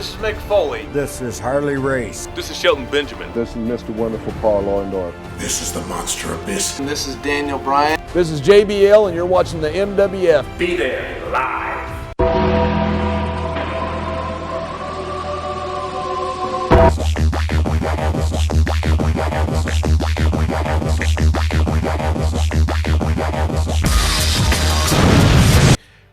This is Mick Foley. This is Harley Race. This is Shelton Benjamin. This is Mr. Wonderful Paul Orndorff. This is the Monster Abyss. And this is Daniel Bryan. This is JBL, and you're watching the MWF. Be there, live.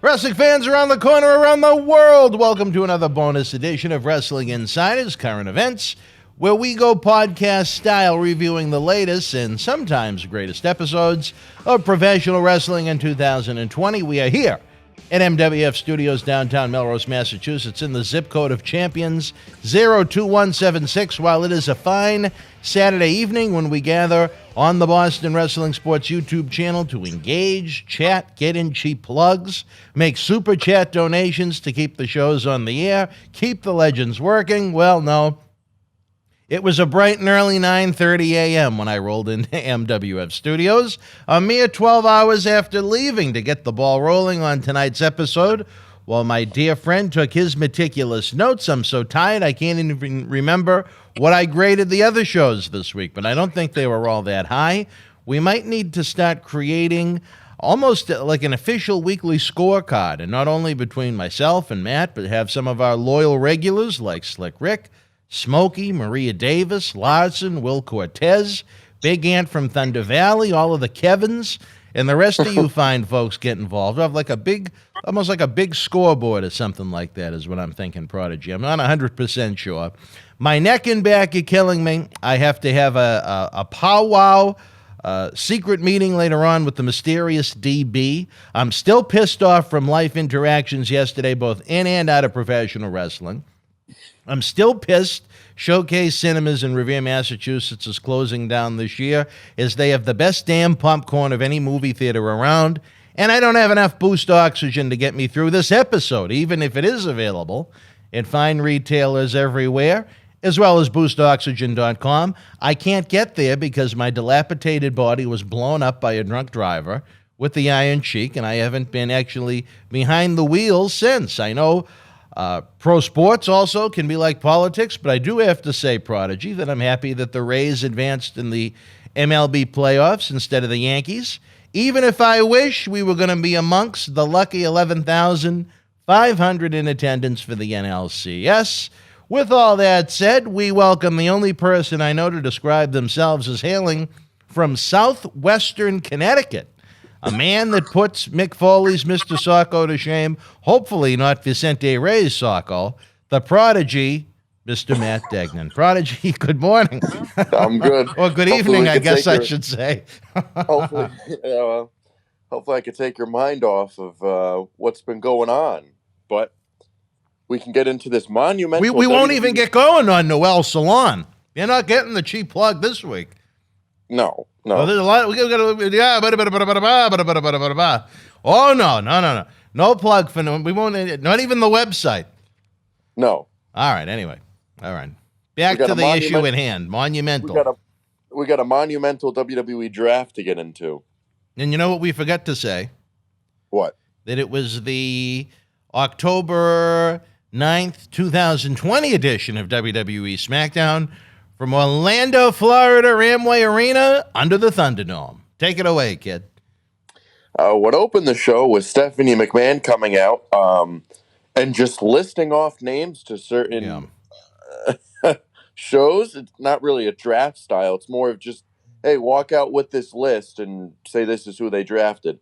Wrestling fans around the corner, around the world, welcome to another bonus edition of Wrestling Insiders Current Events, where we go podcast style reviewing the latest and sometimes greatest episodes of professional wrestling in 2020. We are here at MWF Studios, downtown Melrose, Massachusetts, in the zip code of Champions 02176, while it is a fine Saturday evening when we gather on the Boston Wrestling Sports YouTube channel to engage, chat, get in cheap plugs, make super chat donations to keep the shows on the air, keep the legends working. Well, no. It was a bright and early 9:30 a.m. when I rolled into MWF Studios, a mere 12 hours after leaving to get the ball rolling on tonight's episode. While my dear friend took his meticulous notes, I'm so tired I can't even remember what I graded the other shows this week, but I don't think they were all that high. We might need to start creating almost like an official weekly scorecard, and not only between myself and Matt, but have some of our loyal regulars like Slick Rick, Smokey, Maria Davis, Larson, Will Cortez, Big Ant from Thunder Valley, all of the Kevins, and the rest of you fine folks get involved. I have like a big, almost like a big scoreboard or something like that is what I'm thinking, Prodigy. I'm not 100% sure. My neck and back are killing me. I have to have a powwow secret meeting later on with the mysterious DB. I'm still pissed off from life interactions yesterday, both in and out of professional wrestling. I'm still pissed Showcase Cinemas in Revere, Massachusetts is closing down this year as they have the best damn popcorn of any movie theater around, and I don't have enough Boost Oxygen to get me through this episode, even if it is available at fine retailers everywhere, as well as boostoxygen.com. I can't get there because my dilapidated body was blown up by a drunk driver with the iron cheek, and I haven't been actually behind the wheel since. I know pro sports also can be like politics, but I do have to say, Prodigy, that I'm happy that the Rays advanced in the MLB playoffs instead of the Yankees, even if I wish we were going to be amongst the lucky 11,500 in attendance for the NLCS. With all that said, we welcome the only person I know to describe themselves as hailing from southwestern Connecticut, a man that puts Mick Foley's Mr. Socko to shame, hopefully not Vicente Reyes Socko, the Prodigy, Mr. Matt Degnan. Prodigy, good morning. I'm good. Or good evening, I guess I should say. hopefully I could take your mind off of what's been going on, but we can get into this monumental... We won't even get going on Noel Salon. You're not getting the cheap plug this week. No. Oh, there's a lot. Oh, no. No plug for no. We won't. Not even the website. No. All right. Anyway. All right. Back to the issue at hand. Monumental. We got a monumental WWE draft to get into. And you know what we forgot to say? What? That it was the October 9th, 2020 edition of WWE SmackDown from Orlando, Florida, Amway Arena, under the Thunderdome. Take it away, kid. What opened the show was Stephanie McMahon coming out and just listing off names to certain shows. It's not really a draft style. It's more of just, hey, walk out with this list and say this is who they drafted.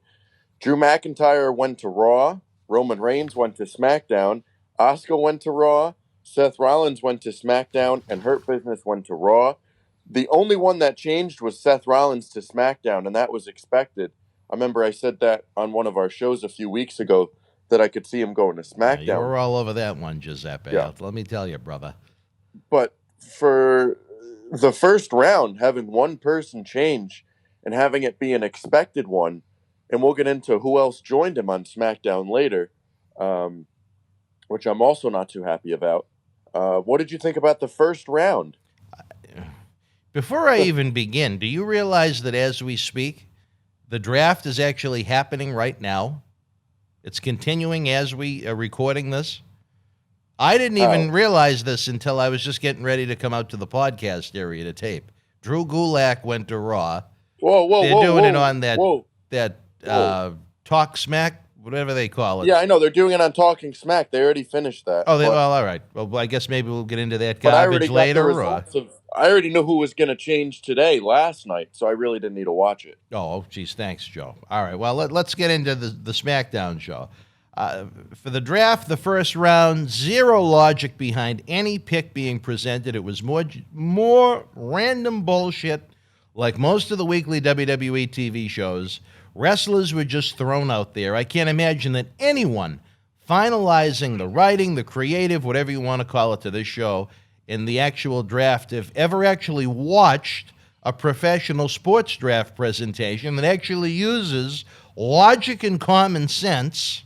Drew McIntyre went to Raw. Roman Reigns went to SmackDown. Asuka went to Raw. Seth Rollins went to SmackDown, and Hurt Business went to Raw. The only one that changed was Seth Rollins to SmackDown, and that was expected. I remember I said that on one of our shows a few weeks ago, that I could see him going to SmackDown. Yeah, you were all over that one, Giuseppe. Yeah. Let me tell you, brother. But for the first round, having one person change and having it be an expected one, and we'll get into who else joined him on SmackDown later, which I'm also not too happy about. What did you think about the first round? Before I even begin, do you realize that as we speak, the draft is actually happening right now? It's continuing as we are recording this. I didn't even realize this until I was just getting ready to come out to the podcast area to tape. Drew Gulak went to Raw. They're doing it on that Talk Smack, whatever they call it. Yeah, I know. They're doing it on Talking Smack. They already finished that. Oh, well, all right. Well, I guess maybe we'll get into that But I garbage already later. got the results I already knew who was going to change today last night, so I really didn't need to watch it. Oh, geez, thanks, Joe. All right, well, let's get into the SmackDown show. For the draft, the first round, zero logic behind any pick being presented. It was more random bullshit, like most of the weekly WWE TV shows. Wrestlers were just thrown out there. I can't imagine that anyone finalizing the writing, the creative, whatever you want to call it, to this show in the actual draft, have ever actually watched a professional sports draft presentation that actually uses logic and common sense,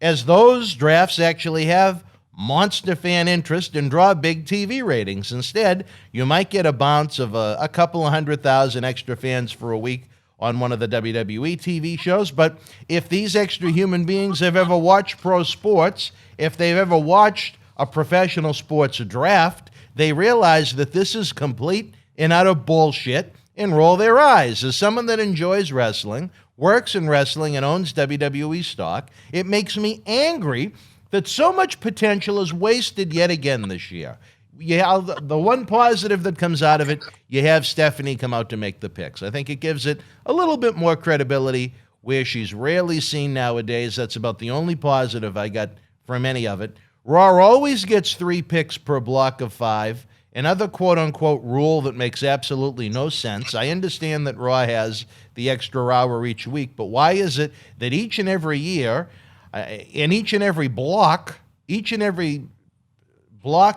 as those drafts actually have monster fan interest and draw big TV ratings. Instead, you might get a bounce of a couple of 100,000 extra fans for a week on one of the WWE TV shows. But if these extra human beings have ever watched pro sports, if they've ever watched a professional sports draft, they realize that this is complete and utter bullshit and roll their eyes. As someone that enjoys wrestling, works in wrestling, and owns WWE stock, it makes me angry that so much potential is wasted yet again this year. Yeah, the one positive that comes out of it, you have Stephanie come out to make the picks. I think it gives it a little bit more credibility where she's rarely seen nowadays. That's about the only positive I got from any of it. Raw always gets 3 picks per block of 5. Another quote-unquote rule that makes absolutely no sense. I understand that Raw has the extra hour each week, but why is it that each and every year, in each and every block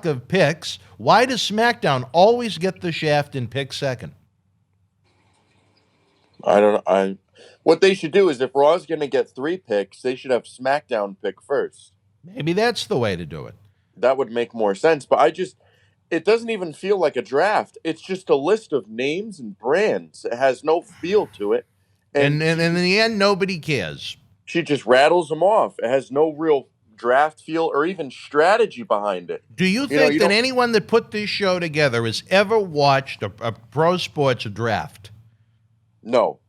of picks, why does SmackDown always get the shaft and pick second? I don't know. What they should do is, if Raw's going to get 3 picks, they should have SmackDown pick first. Maybe that's the way to do it. That would make more sense, but it doesn't even feel like a draft. It's just a list of names and brands. It has no feel to it. And in the end, nobody cares. She just rattles them off. It has no real draft feel or even strategy behind it. Do you think that anyone that put this show together has ever watched a pro sports draft? No.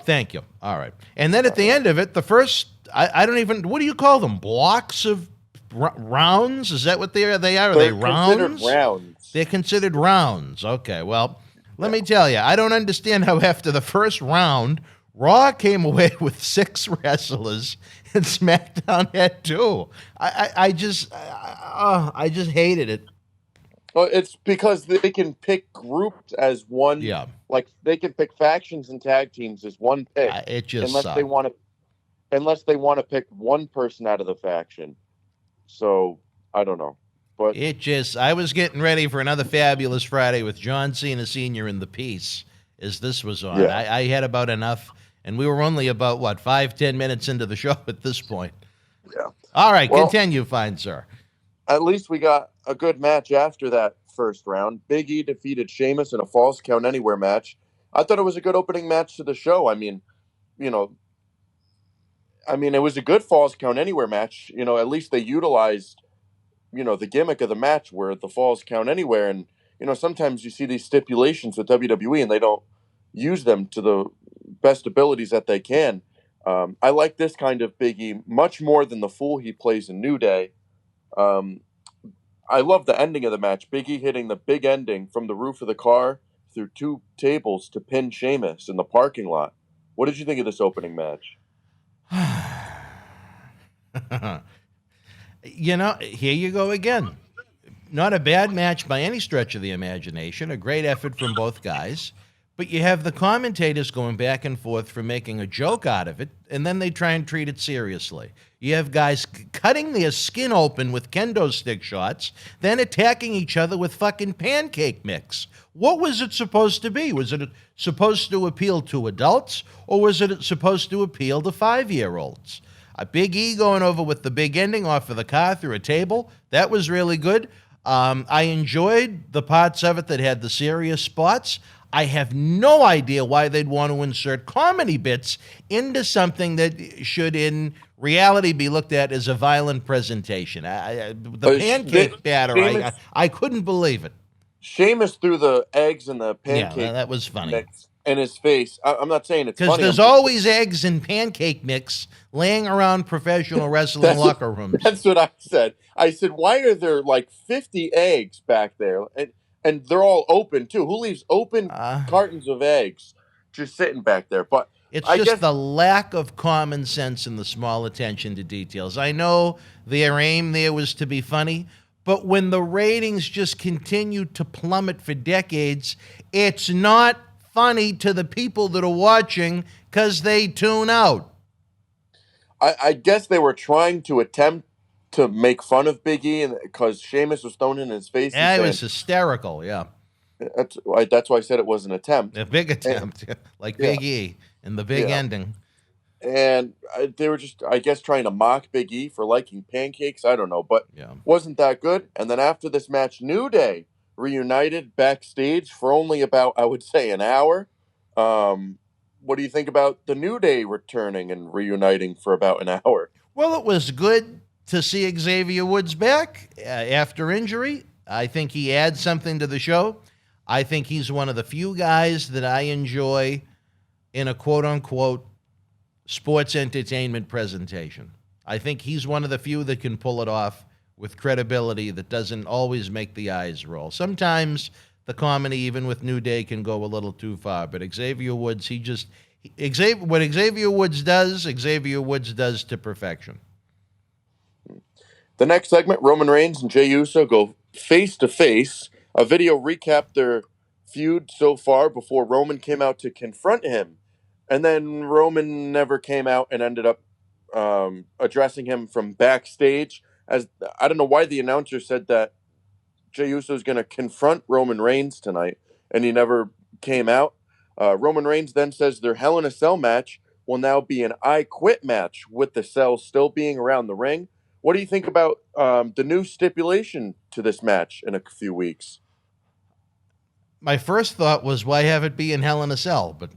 Thank you. All right. And then at the end of it, the first, I don't even, what do you call them? Blocks of rounds? Is that what they are? Are they rounds? They're considered rounds. They're considered rounds. Okay. Well, let me tell you, I don't understand how after the first round, Raw came away with 6 wrestlers and SmackDown had 2. I just hated it. Well, it's because they can pick groups as one. Yeah. Like they can pick factions and tag teams as one pick. It just unless sucked. Unless they want to pick one person out of the faction. So I don't know. But I was getting ready for another fabulous Friday with John Cena Sr. in the piece as this was on. Yeah. I had about enough, and we were only about, 5-10 minutes into the show at this point. Yeah. All right, continue, fine sir. At least we got a good match after that first round. Big E defeated Sheamus in a Falls Count Anywhere match. I thought it was a good opening match to the show. I mean, it was a good Falls Count Anywhere match. At least they utilized, the gimmick of the match where the Falls Count Anywhere. And, sometimes you see these stipulations with WWE and they don't use them to the best abilities that they can. I like this kind of Big E much more than the fool he plays in New Day. I love the ending of the match. Big E hitting the big ending from the roof of the car through 2 tables to pin Sheamus in the parking lot. What did you think of this opening match? Here you go again. Not a bad match by any stretch of the imagination. A great effort from both guys. But you have the commentators going back and forth for making a joke out of it, and then they try and treat it seriously. You have guys cutting their skin open with kendo stick shots, then attacking each other with fucking pancake mix. What was it supposed to be? Was it supposed to appeal to adults, or was it supposed to appeal to 5-year-olds? A Big E going over with the big ending off of the car through a table, that was really good. I enjoyed the parts of it that had the serious spots. I have no idea why they'd want to insert comedy bits into something that should, in reality be looked at as a violent presentation. The pancake batter, I couldn't believe it. Sheamus threw the eggs and the pancake. Yeah, that was funny. Mix in his face. I'm not saying it's funny. Because there's always eggs and pancake mix laying around professional wrestling locker rooms. That's what I said. I said, why are there like 50 eggs back there? And they're all open, too. Who leaves open cartons of eggs just sitting back there? But it's just the lack of common sense and the small attention to details. I know their aim there was to be funny, but when the ratings just continue to plummet for decades, it's not funny to the people that are watching because they tune out. I guess they were trying to attempt to make fun of Big E because Sheamus was thrown in his face. Yeah, it was hysterical, yeah. That's why I said it was an attempt. A big attempt, like Big E and the big ending. And they were just, I guess, trying to mock Big E for liking pancakes. I don't know, but wasn't that good. And then after this match, New Day reunited backstage for only about, I would say, an hour. What do you think about the New Day returning and reuniting for about an hour? Well, it was good to see Xavier Woods back after injury. I think he adds something to the show. I think he's one of the few guys that I enjoy in a quote-unquote sports entertainment presentation. I think he's one of the few that can pull it off with credibility that doesn't always make the eyes roll. Sometimes the comedy, even with New Day, can go a little too far. But Xavier Woods, what Xavier Woods does to perfection. The next segment, Roman Reigns and Jey Uso go face-to-face. A video recapped their feud so far before Roman came out to confront him. And then Roman never came out and ended up addressing him from backstage. As I don't know why the announcer said that Jey Uso is going to confront Roman Reigns tonight, and he never came out. Roman Reigns then says their Hell in a Cell match will now be an I Quit match, with the Cell still being around the ring. What do you think about the new stipulation to this match in a few weeks? My first thought was, why have it be in Hell in a Cell? But,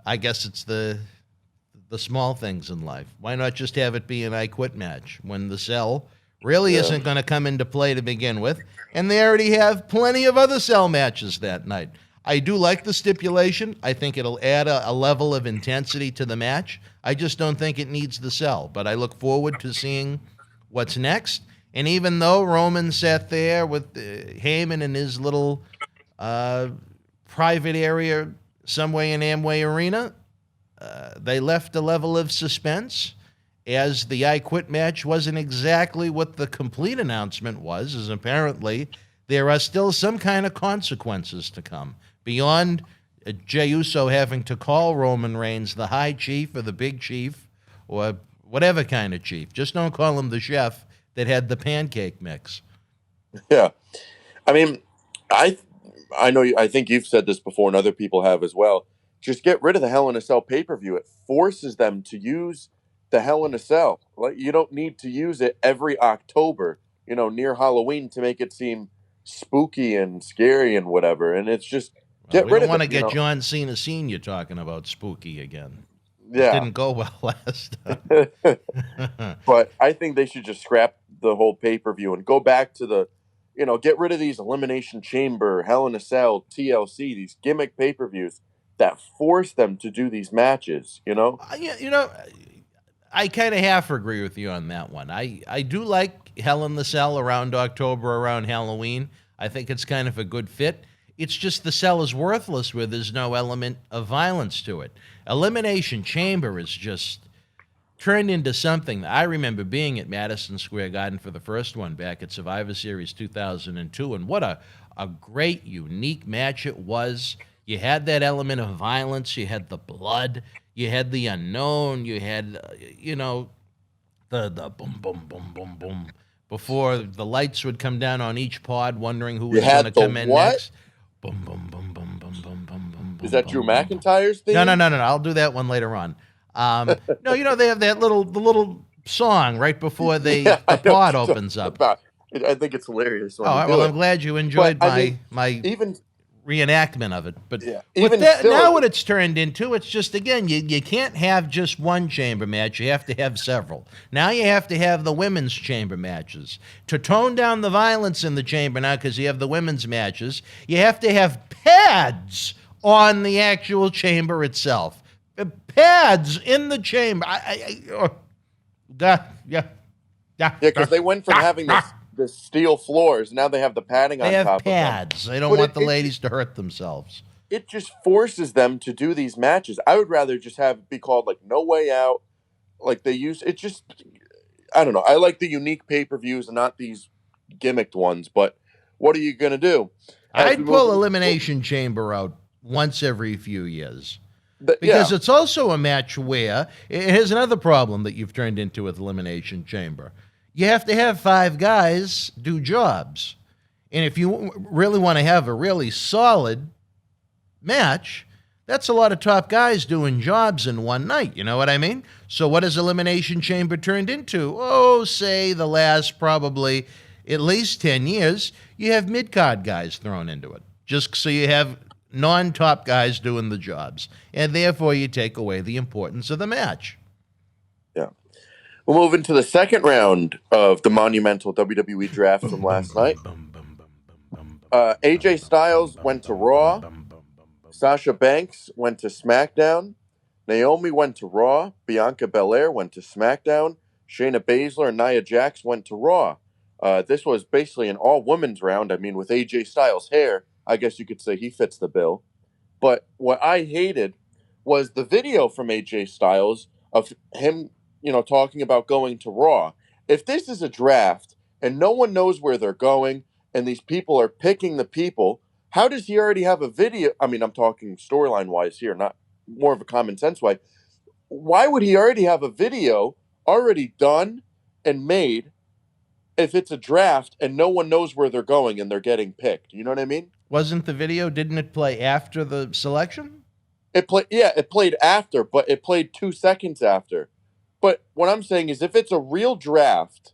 I guess it's the small things in life. Why not just have it be an I Quit match when the Cell really isn't going to come into play to begin with, and they already have plenty of other Cell matches that night? I do like the stipulation. I think it'll add a level of intensity to the match. I just don't think it needs the Cell, but I look forward to seeing what's next. And even though Roman sat there with Heyman in his little private area somewhere in Amway Arena, they left a level of suspense, as the I Quit match wasn't exactly what the complete announcement was, as apparently there are still some kind of consequences to come. Beyond Jey Uso having to call Roman Reigns the High Chief or the Big Chief or whatever kind of chief. Just don't call him the chef that had the pancake mix. Yeah. I mean, I know I think you've said this before and other people have as well. Just get rid of the Hell in a Cell pay-per-view. It forces them to use the Hell in a Cell. Like, you don't need to use it every October, near Halloween, to make it seem spooky and scary and whatever. And it's just get rid of it. We don't want to get John Cena Sr. talking about spooky again. Yeah. It didn't go well last time. But I think they should just scrap the whole pay-per-view and go back to the, get rid of these Elimination Chamber, Hell in a Cell, TLC, these gimmick pay-per-views that force them to do these matches, I kind of half agree with you on that one. I do like Hell in the Cell around October, around Halloween. I think it's kind of a good fit. It's just the Cell is worthless where there's no element of violence to it. Elimination Chamber is just turned into something. I remember being at Madison Square Garden for the first one back at Survivor Series 2002, and what a great, unique match it was. You had that element of violence. You had the blood. You had the unknown. You had, the boom, boom, boom, boom, boom, before the lights would come down on each pod, wondering who was going to come in next. Boom, boom, boom, boom, boom, boom, boom, boom. Is that Drew McIntyre's thing? No. I'll do that one later on. No, they have the little song right before the pod opens up. I think it's hilarious. All right, well, I'm glad you enjoyed my even reenactment of it. But Yeah. with Even that, still, now what it's turned into, it's just, again, you can't have just one chamber match. You have to have several. Now you have to have the women's chamber matches. To tone down the violence in the chamber now, because you have the women's matches, you have to have pads on the actual chamber itself. Pads in the chamber. Yeah, because they went from having this steel floors, now they have the padding on They top have pads. They don't But want the ladies to hurt themselves. It just forces them to do these matches. I would rather just have it be called like No Way Out, like they use it. Just I don't know. I like the unique pay-per-views and not these gimmicked ones. But what are you gonna do? I'd pull Elimination Chamber out once every few years. Because yeah. it's also a match where, here's another problem that you've turned into with Elimination Chamber. You have to have 5 guys do jobs. And if you really want to have a really solid match, that's a lot of top guys doing jobs in one night. You know what I mean? So what has Elimination Chamber turned into? Oh, say the last probably at least 10 years, you have mid-card guys thrown into it. Just so you have non-top guys doing the jobs. And therefore you take away the importance of the match. Yeah. We'll move into the second round of the monumental WWE draft from last night. AJ Styles went to Raw. Sasha Banks went to SmackDown. Naomi went to Raw. Bianca Belair went to SmackDown. Shayna Baszler and Nia Jax went to Raw. This was basically an all-women's round. I mean, with AJ Styles' hair, I guess you could say he fits the bill. But what I hated was the video from AJ Styles of him, talking about going to Raw. If this is a draft and no one knows where they're going and these people are picking the people, how does he already have a video? I mean, I'm talking storyline-wise here, not more of a common sense way. Why would he already have a video already done and made if it's a draft and no one knows where they're going and they're getting picked? You know what I mean? Wasn't the video, didn't it play after the selection? It played after, but it played 2 seconds after. But what I'm saying is if it's a real draft,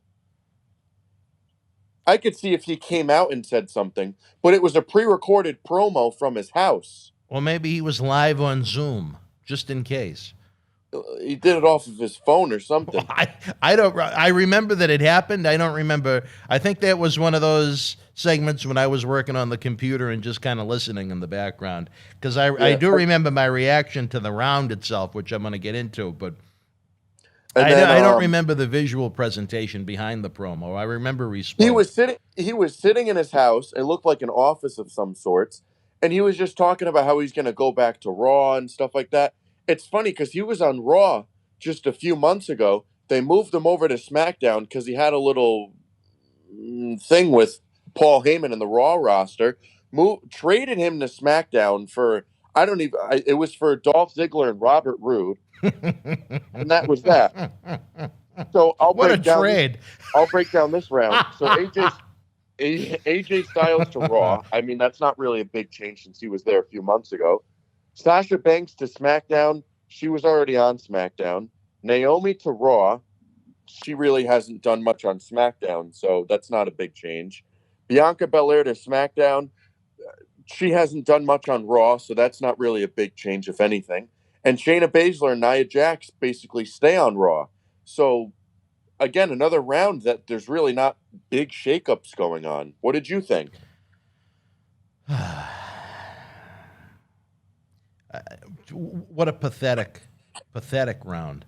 I could see if he came out and said something, but it was a pre-recorded promo from his house. Or maybe he was live on Zoom, just in case. He did it off of his phone or something. I remember that it happened. I don't remember. I think that was one of those segments when I was working on the computer and just kind of listening in the background. Because I do remember my reaction to the round itself, which I'm going to get into. But I don't remember the visual presentation behind the promo. I remember he spoke. He was sitting in his house. It looked like an office of some sorts. And he was just talking about how he's going to go back to Raw and stuff like that. It's funny because he was on Raw just a few months ago. They moved him over to SmackDown because he had a little thing with Paul Heyman in the Raw roster. Traded him to SmackDown for, it was for Dolph Ziggler and Robert Roode. And that was that. So I'll break down this round. So AJ Styles to Raw. I mean, that's not really a big change since he was there a few months ago. Sasha Banks to SmackDown. She was already on SmackDown. Naomi to Raw. She really hasn't done much on SmackDown, so that's not a big change. Bianca Belair to SmackDown. She hasn't done much on Raw, so that's not really a big change, if anything. And Shayna Baszler and Nia Jax basically stay on Raw. So, again, another round that there's really not big shakeups going on. What did you think? What a pathetic round.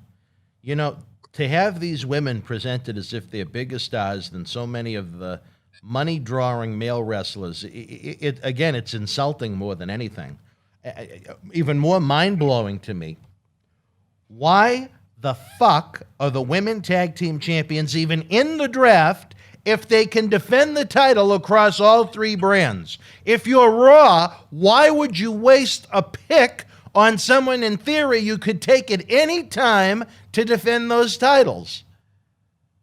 To have these women presented as if they're bigger stars than so many of the money-drawing male wrestlers, it's insulting more than anything. Even more mind-blowing to me. Why the fuck are the women tag team champions even in the draft if they can defend the title across all 3 brands? If you're Raw, why would you waste a pick on someone in theory you could take at any time to defend those titles?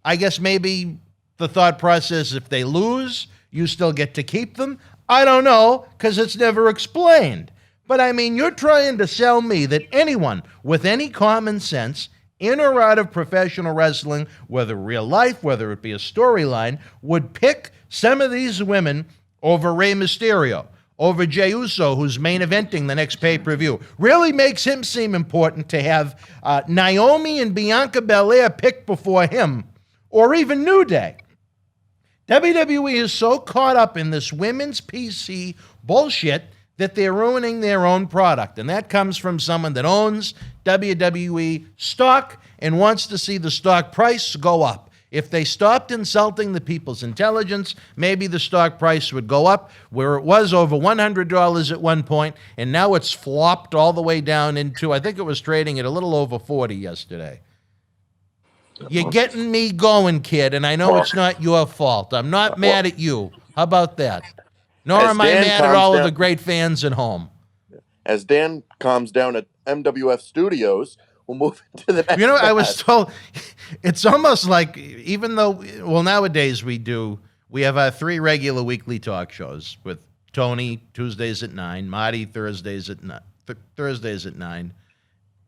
I guess maybe the thought process, if they lose, you still get to keep them. I don't know, because it's never explained. But I mean, you're trying to sell me that anyone with any common sense in or out of professional wrestling, whether real life, whether it be a storyline, would pick some of these women over Rey Mysterio, over Jey Uso, who's main eventing the next pay-per-view. Really makes him seem important to have Naomi and Bianca Belair picked before him, or even New Day. WWE is so caught up in this women's PC bullshit that they're ruining their own product. And that comes from someone that owns WWE stock and wants to see the stock price go up. If they stopped insulting the people's intelligence, maybe the stock price would go up, where it was over $100 at one point, and now it's flopped all the way down into, I think it was trading at a little over 40 yesterday. You're getting me going, kid, and I know it's not your fault. I'm not mad at you. How about that? Nor am I mad at all of the great fans at home. As Dan calms down at MWF Studios, we'll move into the next I was told, it's almost like, even though, well, nowadays we have our 3 regular weekly talk shows with Tony Tuesdays at 9, Marty Thursdays at 9,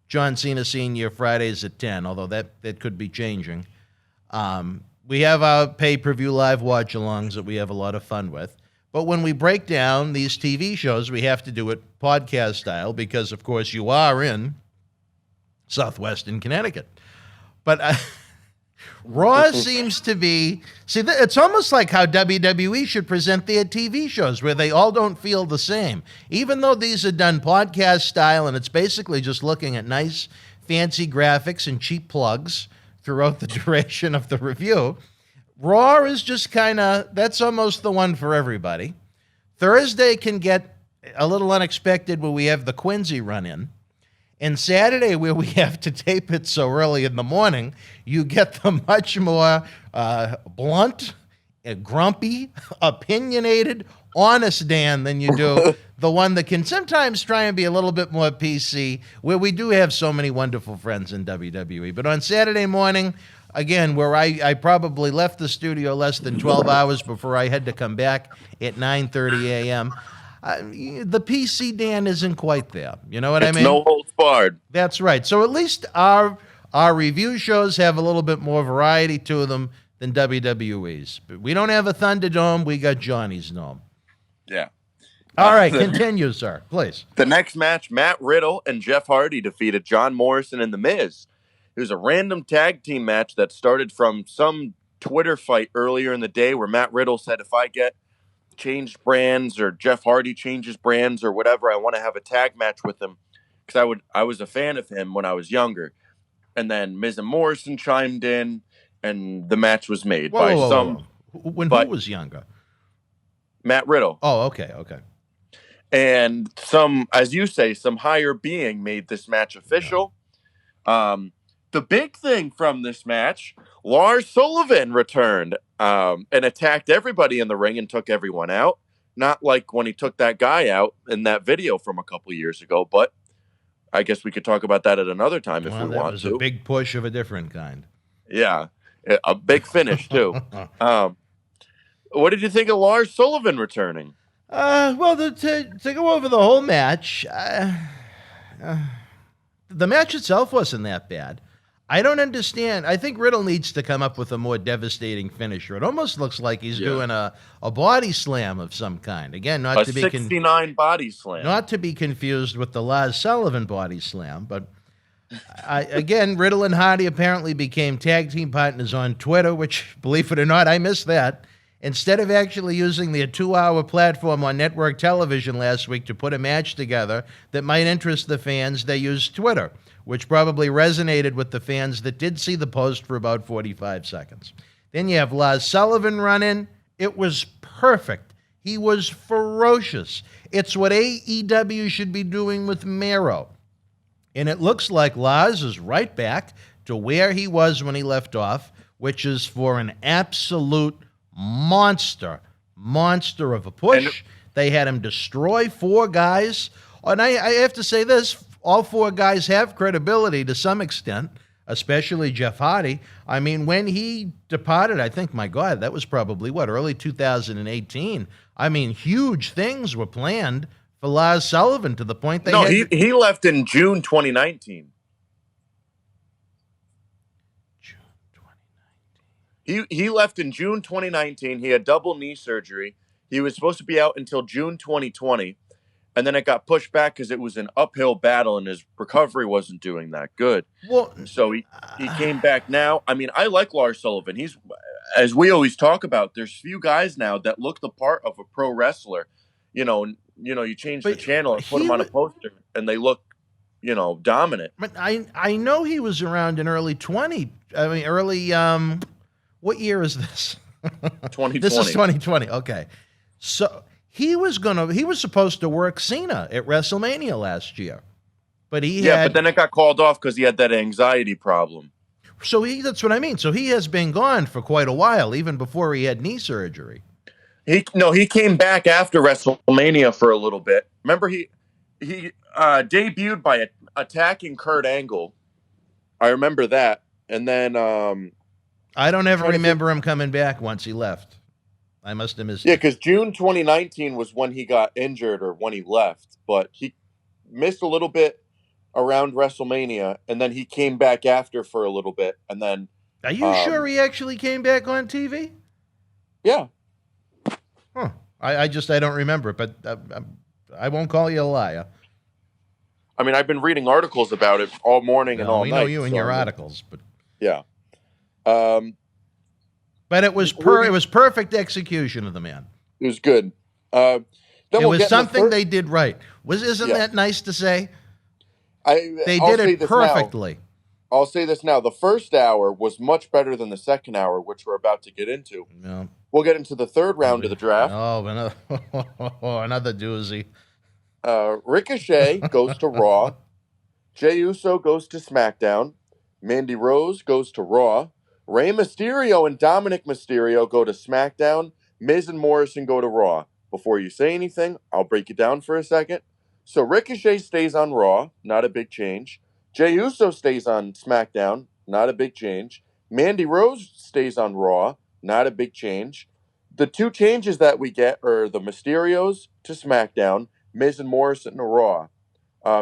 John Cena Sr. Fridays at 10, although that could be changing. We have our pay-per-view live watch-alongs that we have a lot of fun with. But when we break down these TV shows, we have to do it podcast style because, of course, you are in Southwestern Connecticut. But Raw seems to be... it's almost like how WWE should present their TV shows, where they all don't feel the same. Even though these are done podcast style, and it's basically just looking at nice, fancy graphics and cheap plugs throughout the duration of the review, Raw is just kind of... that's almost the one for everybody. Thursday can get a little unexpected where we have the Quincy run-in. And Saturday, where we have to tape it so early in the morning, you get the much more blunt, grumpy, opinionated, honest Dan than you do the one that can sometimes try and be a little bit more PC, where we do have so many wonderful friends in WWE. But on Saturday morning, again, where I probably left the studio less than 12 hours before I had to come back at 9:30 a.m., the PC Dan isn't quite there. You know what I mean? No holds barred. That's right. So at least our review shows have a little bit more variety to them than WWE's. But we don't have a Thunderdome. We got Johnny's Dome. Yeah. All right, continue, sir, please. The next match, Matt Riddle and Jeff Hardy defeated John Morrison and The Miz. It was a random tag team match that started from some Twitter fight earlier in the day where Matt Riddle said, if I get changed brands or Jeff Hardy changes brands or whatever, I want to have a tag match with him because I was a fan of him when I was younger. And then Miz and Morrison chimed in and the match was made by some. When who was younger? Matt Riddle. Oh, okay. And some, as you say, some higher being made this match official. The big thing from this match, Lars Sullivan returned and attacked everybody in the ring and took everyone out. Not like when he took that guy out in that video from a couple years ago, but I guess we could talk about that at another time if we want to. That was a big push of a different kind. Yeah, a big finish too. What did you think of Lars Sullivan returning? Well, to go over the whole match, the match itself wasn't that bad. I don't understand. I think Riddle needs to come up with a more devastating finisher. It almost looks like he's doing a body slam of some kind. Again, not to be 69 body slam. Not to be confused with the Lars Sullivan body slam, but again, Riddle and Hardy apparently became tag team partners on Twitter, which, believe it or not, I missed that. Instead of actually using their 2-hour platform on network television last week to put a match together that might interest the fans, they used Twitter, which probably resonated with the fans that did see the post for about 45 seconds. Then you have Lars Sullivan run in. It was perfect. He was ferocious. It's what AEW should be doing with Miro. And it looks like Lars is right back to where he was when he left off, which is for an absolute monster of a push. They had him destroy 4 guys. And I have to say this, all 4 guys have credibility to some extent, especially Jeff Hardy. I mean, when he departed, I think, my God, that was probably, early 2018. I mean, huge things were planned for Lars Sullivan to the point they he left in June 2019. He left in June 2019. He had double knee surgery. He was supposed to be out until June 2020, and then it got pushed back because it was an uphill battle and his recovery wasn't doing that good. Well, so he came back now. I mean, I like Lars Sullivan. He's, as we always talk about, there's few guys now that look the part of a pro wrestler. You change the channel and put them on a poster, and they look, dominant. But I know he was around in early 20. I mean, early. What year is this? 2020. This is 2020. Okay, so he was supposed to work Cena at WrestleMania last year, but but then it got called off because he had that anxiety problem. So that's what I mean. So he has been gone for quite a while, even before he had knee surgery. He came back after WrestleMania for a little bit. Remember, he debuted by attacking Kurt Angle. I remember that, and then I don't ever remember him coming back once he left. I must have missed. Yeah, because June 2019 was when he got injured or when he left, but he missed a little bit around WrestleMania, and then he came back after for a little bit, and then. Are you sure he actually came back on TV? Yeah. Huh. I don't remember it, but I won't call you a liar. I mean, I've been reading articles about it all morning and all night. We know you and your articles, but yeah. But it was perfect execution of the man. It was good. It was something they did right. Isn't that nice to say? They did it perfectly. I'll say this now. The first hour was much better than the second hour, which we're about to get into. Yeah. We'll get into the third round of the draft. Oh, another doozy. Ricochet goes to Raw. Jey Uso goes to SmackDown. Mandy Rose goes to Raw. Rey Mysterio and Dominic Mysterio go to SmackDown. Miz and Morrison go to Raw. Before you say anything, I'll break it down for a second. So Ricochet stays on Raw, not a big change. Jey Uso stays on SmackDown, not a big change. Mandy Rose stays on Raw, not a big change. The two changes that we get are the Mysterios to SmackDown, Miz and Morrison to Raw.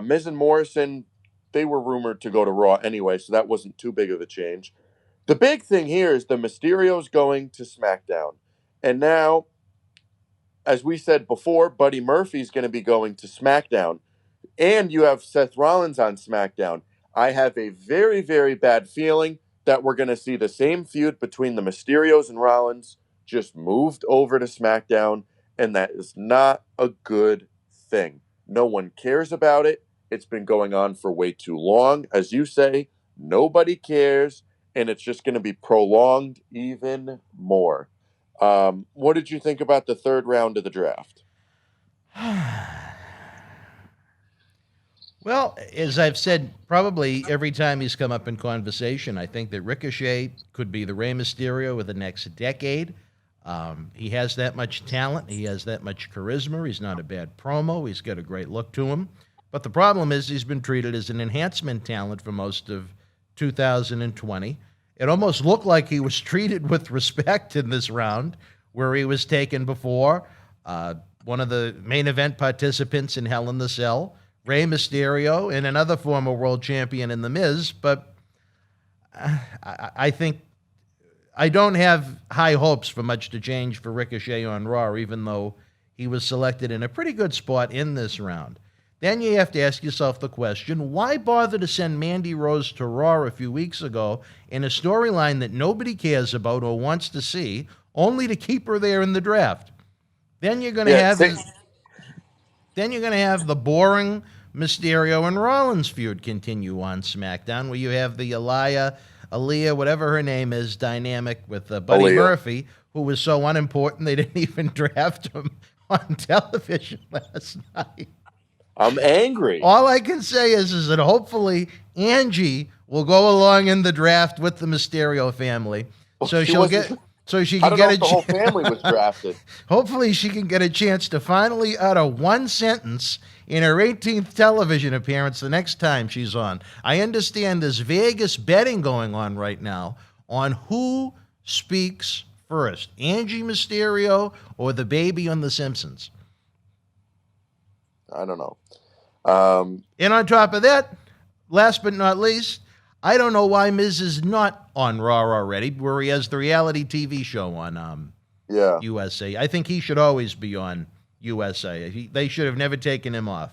Miz and Morrison, they were rumored to go to Raw anyway, so that wasn't too big of a change. The big thing here is the Mysterios going to SmackDown. And now, as we said before, Buddy Murphy's going to be going to SmackDown. And you have Seth Rollins on SmackDown. I have a very, very bad feeling that we're going to see the same feud between the Mysterios and Rollins just moved over to SmackDown, and that is not a good thing. No one cares about it. It's been going on for way too long. As you say, nobody cares, and it's just going to be prolonged even more. What did you think about the third round of the draft? Well, as I've said probably every time he's come up in conversation, I think that Ricochet could be the Rey Mysterio of the next decade. He has that much talent. He has that much charisma. He's not a bad promo. He's got a great look to him. But the problem is he's been treated as an enhancement talent for most of 2020. It almost looked like he was treated with respect in this round, where he was taken before. One of the main event participants in Hell in the Cell, Rey Mysterio, and another former world champion in The Miz. But I think I don't have high hopes for much to change for Ricochet on Raw, even though he was selected in a pretty good spot in this round. Then you have to ask yourself the question, why bother to send Mandy Rose to Raw a few weeks ago in a storyline that nobody cares about or wants to see, only to keep her there in the draft? Then you're going to have the boring Mysterio and Rollins feud continue on SmackDown, where you have the Aaliyah, whatever her name is, dynamic with Buddy Murphy, who was so unimportant they didn't even draft him on television last night. I'm angry. All I can say is that hopefully Angie will go along in the draft with the Mysterio family, so she can get the whole family was drafted. Hopefully she can get a chance to finally utter one sentence in her 18th television appearance the next time she's on. I understand there's Vegas betting going on right now on who speaks first, Angie Mysterio or the baby on The Simpsons. I don't know. And on top of that, last but not least, I don't know why Miz is not on Raw already, where he has the reality TV show on Yeah. USA. I think he should always be on USA. They should have never taken him off.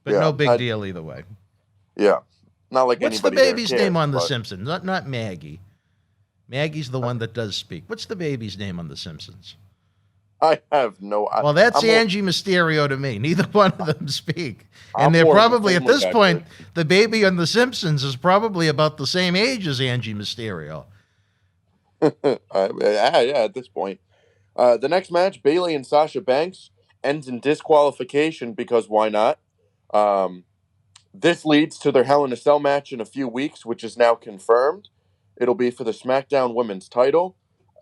But Yeah, no big deal either way. Yeah. Not like What's the anybody there baby's cares, name on The but Simpsons? Not Maggie. Maggie's the one that does speak. What's the baby's name on The Simpsons? I have no. Well, that's I'm Angie Mysterio to me. Neither one of them speak. And I'm they're more of a probably, at Family this Guy point, person. the baby on The Simpsons is probably about the same age as Angie Mysterio. Yeah, at this point. The next match, Bayley and Sasha Banks, ends in disqualification because why not? This leads to their Hell in a Cell match in a few weeks, which is now confirmed. It'll be for the SmackDown Women's title.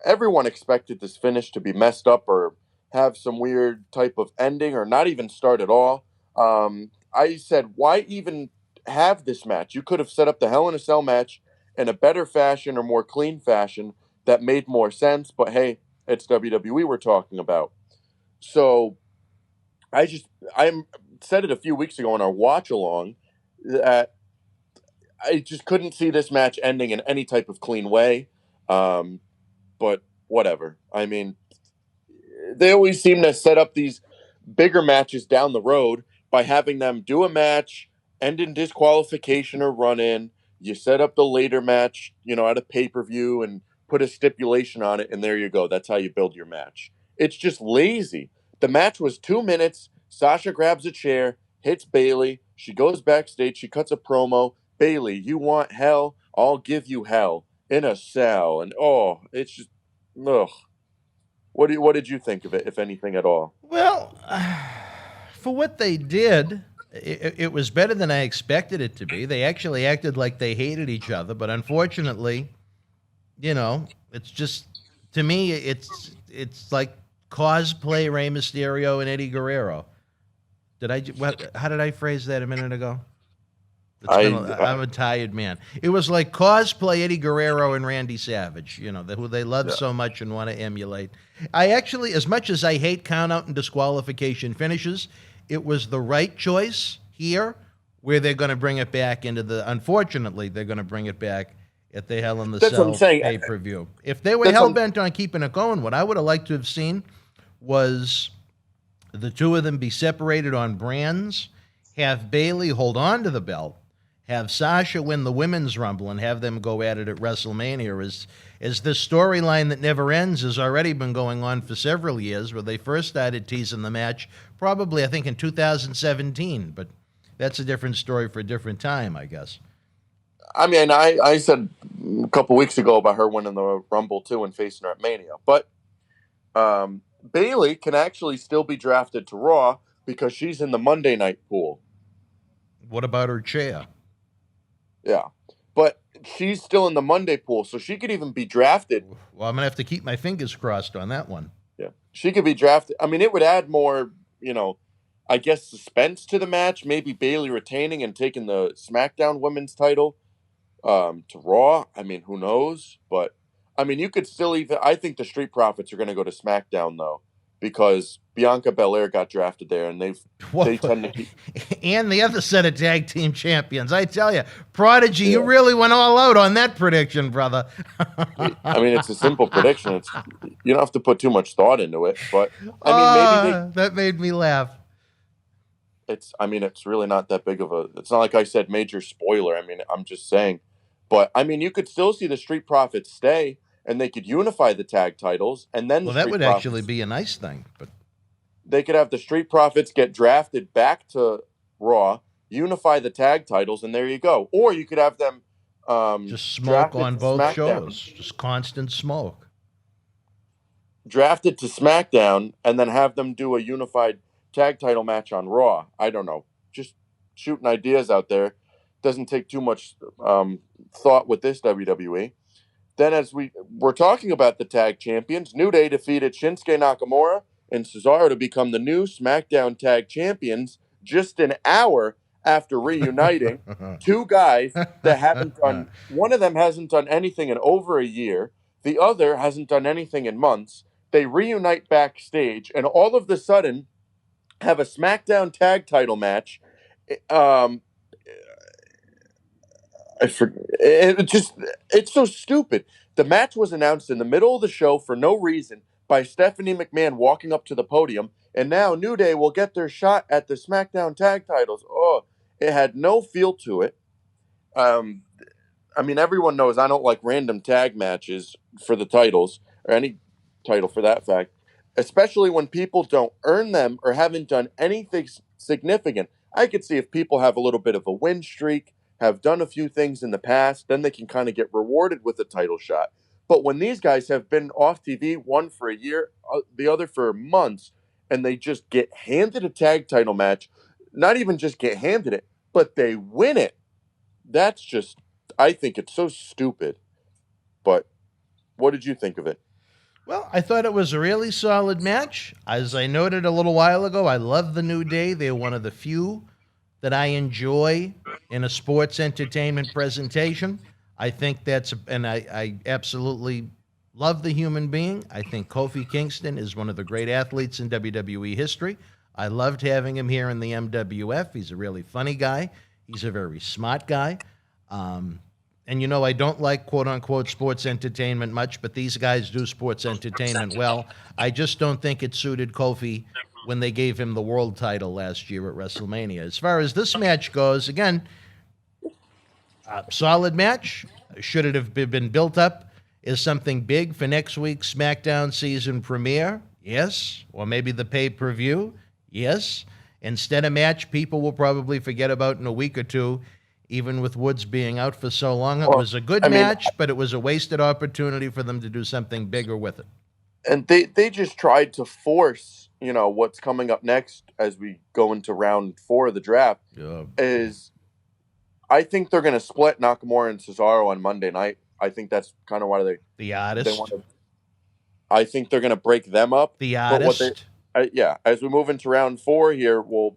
Everyone expected this finish to be messed up or have some weird type of ending or not even start at all. I said, why even have this match? You could have set up the Hell in a Cell match in a better fashion or more clean fashion that made more sense. But hey, it's WWE we're talking about. So I said it a few weeks ago in our watch along that I just couldn't see this match ending in any type of clean way. But whatever. I mean, they always seem to set up these bigger matches down the road by having them do a match, end in disqualification or run in. You set up the later match, at a pay-per-view and put a stipulation on it, and there you go. That's how you build your match. It's just lazy. The match was 2 minutes. Sasha grabs a chair, hits Bayley. She goes backstage. She cuts a promo. Bayley, you want hell? I'll give you hell in a cell. And it's just, ugh. What did you think of it, if anything at all? Well, for what they did, it was better than I expected it to be. They actually acted like they hated each other, but unfortunately, it's just, to me, it's like cosplay Rey Mysterio and Eddie Guerrero. How did I phrase that a minute ago? I'm a tired man. It was like cosplay Eddie Guerrero and Randy Savage, who they love so much and want to emulate. I actually, as much as I hate count-out and disqualification finishes, it was the right choice here, where they're going to bring it back unfortunately, they're going to bring it back at the Hell in the Cell pay-per-view. If they were hell-bent on keeping it going, what I would have liked to have seen was the two of them be separated on brands, have Bayley hold on to the belt, have Sasha win the Women's Rumble, and have them go at it at WrestleMania. As this storyline that never ends has already been going on for several years, where they first started teasing the match, probably, I think, in 2017. But that's a different story for a different time, I guess. I mean, I said a couple weeks ago about her winning the Rumble, too, and facing her at Mania. But Bayley can actually still be drafted to Raw because she's in the Monday night pool. What about her chair? Yeah. But she's still in the Monday pool, so she could even be drafted. Well, I'm going to have to keep my fingers crossed on that one. Yeah. She could be drafted. I mean, it would add more, I guess, suspense to the match. Maybe Bayley retaining and taking the SmackDown Women's title to Raw. I mean, who knows? But, I mean, you could still I think the Street Profits are going to go to SmackDown, though, because Bianca Belair got drafted there, and they tend to keep... And the other set of tag team champions. I tell you, Prodigy, You really went all out on that prediction, brother. I mean, it's a simple prediction. You don't have to put too much thought into it, but I mean, maybe that made me laugh. It's really not that big of it's not like I said major spoiler. I mean, I'm just saying, but I mean, you could still see the Street Profits stay, and they could unify the tag titles, and then that would actually be a nice thing, but they could have the Street Profits get drafted back to Raw, unify the tag titles, and there you go. Or you could have them just smoke on both shows, just constant smoke. Drafted to SmackDown, and then have them do a unified tag title match on Raw. I don't know. Just shooting ideas out there. Doesn't take too much thought with this WWE. Then as we're talking about the tag champions, New Day defeated Shinsuke Nakamura and Cesaro to become the new SmackDown tag champions just an hour after reuniting. Two guys that haven't done, one of them hasn't done anything in over a year. The other hasn't done anything in months. They reunite backstage and all of a sudden have a SmackDown tag title match. It's so stupid. The match was announced in the middle of the show for no reason by Stephanie McMahon walking up to the podium, and now New Day will get their shot at the SmackDown tag titles. Oh, it had no feel to it. I mean, everyone knows I don't like random tag matches for the titles, or any title for that fact, especially when people don't earn them or haven't done anything significant. I could see if people have a little bit of a win streak, have done a few things in the past, then they can kind of get rewarded with a title shot. But when these guys have been off TV, one for a year, the other for months, and they just get handed a tag title match, not even just get handed it, but they win it. That's just, I think it's so stupid. But what did you think of it? Well, I thought it was a really solid match. As I noted a little while ago, I love the New Day. They're one of the few that I enjoy in a sports entertainment presentation. I think and I absolutely love the human being. I think Kofi Kingston is one of the great athletes in WWE history. I loved having him here in the MWF. He's a really funny guy. He's a very smart guy. And, I don't like quote-unquote sports entertainment much, but these guys do sports entertainment well. I just don't think it suited Kofi when they gave him the world title last year at WrestleMania. As far as this match goes, again, solid match. Should it have been built up as something big for next week's SmackDown season premiere? Yes. Or maybe the pay-per-view? Yes. Instead a match people will probably forget about in a week or two, even with Woods being out for so long. It was a good match, but it was a wasted opportunity for them to do something bigger with it. And they just tried to force, what's coming up next as we go into round 4 of the draft is I think they're going to split Nakamura and Cesaro on Monday night. I think that's kind of why the artist. I think they're going to break them up. The artist. As we move into round 4 here, we'll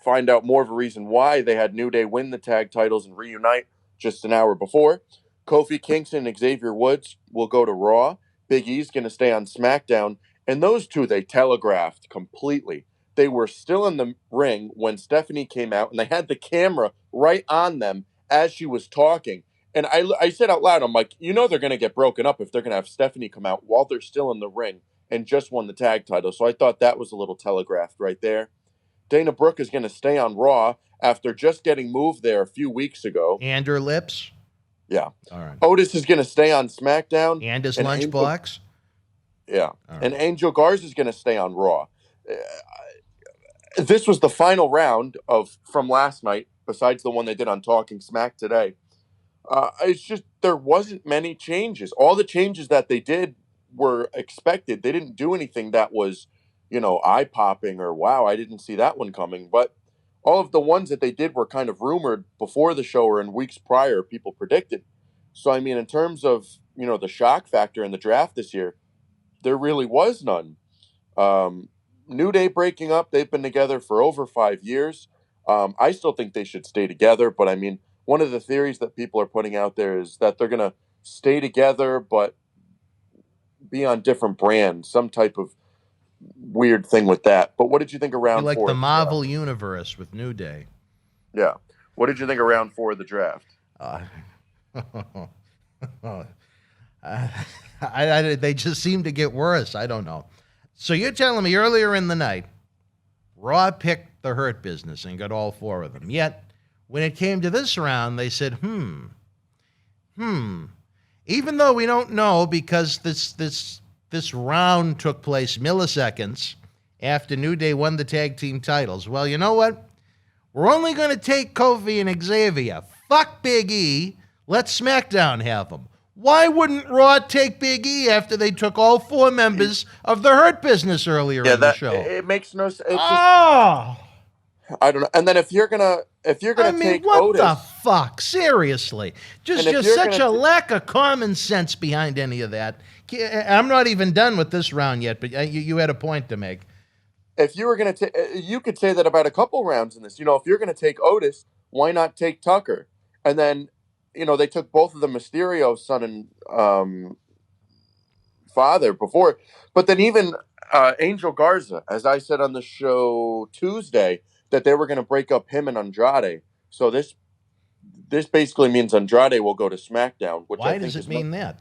find out more of a reason why they had New Day win the tag titles and reunite just an hour before. Kofi Kingston and Xavier Woods will go to Raw. Big E's going to stay on SmackDown. And those two, they telegraphed completely. They were still in the ring when Stephanie came out, and they had the camera right on them as she was talking. And I said out loud, I'm like, they're going to get broken up if they're going to have Stephanie come out while they're still in the ring and just won the tag title. So I thought that was a little telegraphed right there. Dana Brooke is going to stay on Raw after just getting moved there a few weeks ago. And her lips? Yeah. All right. Otis is going to stay on SmackDown. And his lunchbox? Yeah. Right. And Angel Garza is going to stay on Raw. This was the final round from last night, besides the one they did on Talking Smack today. It's just there wasn't many changes. All the changes that they did were expected. They didn't do anything that was eye-popping or, wow, I didn't see that one coming. But all of the ones that they did were kind of rumored before the show or in weeks prior, people predicted. So, I mean, in terms of, the shock factor in the draft this year, there really was none. New Day breaking up, they've been together for over 5 years. I still think they should stay together, but, I mean, one of the theories that people are putting out there is that they're going to stay together but be on different brands, some type of weird thing with that. But what did you think of round 4? Like the Marvel Universe with New Day. Yeah. What did you think of round 4 of the draft? They just seem to get worse. I don't know. So you're telling me earlier in the night, Raw picked the Hurt Business and got all 4 of them. Yet, when it came to this round, they said, Even though we don't know, because this round took place milliseconds after New Day won the tag team titles. Well, you know what? We're only going to take Kofi and Xavier. Fuck Big E. Let SmackDown have them. Why wouldn't Raw take Big E after they took all 4 members of the Hurt Business earlier in the show? It makes no sense. I don't know. And then if you're gonna take what Otis, the fuck? Seriously, just such a lack of common sense behind any of that. I'm not even done with this round yet, but you had a point to make. If you were going to you could say that about a couple rounds in this. If you're going to take Otis, why not take Tucker? And then, they took both of the Mysterio son and father before. But then even Angel Garza, as I said on the show Tuesday, that they were going to break up him and Andrade. So this basically means Andrade will go to SmackDown, which Why I think does it mean that?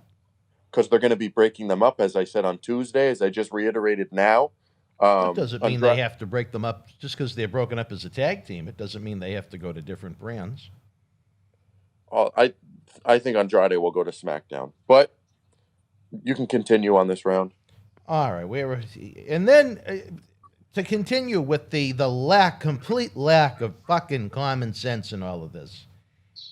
Because they're going to be breaking them up, as I said on Tuesday, as I just reiterated now. That doesn't mean they have to break them up just because they're broken up as a tag team. It doesn't mean they have to go to different brands. I think Andrade will go to SmackDown, but you can continue on this round. All right, and then to continue with the complete lack of fucking common sense in all of this,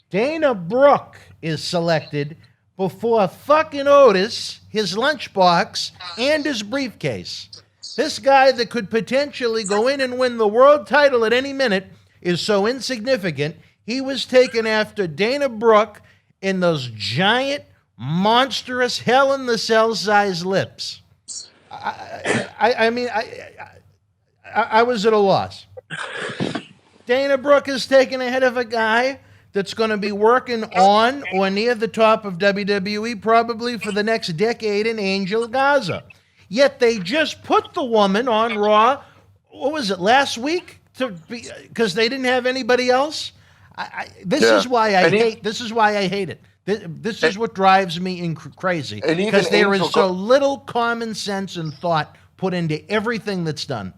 Dana Brooke is selected before fucking Otis, his lunchbox, and his briefcase. This guy that could potentially go in and win the world title at any minute is so insignificant. He was taken after Dana Brooke in those giant, monstrous, hell-in-the-cell size lips. I mean, I was at a loss. Dana Brooke is taken ahead of a guy that's going to be working on or near the top of WWE probably for the next decade in Angel Gaza. Yet they just put the woman on Raw, what was it, last week? Because they didn't have anybody else? This is why I hate it. This is what drives me crazy. Because there is so little common sense and thought put into everything that's done.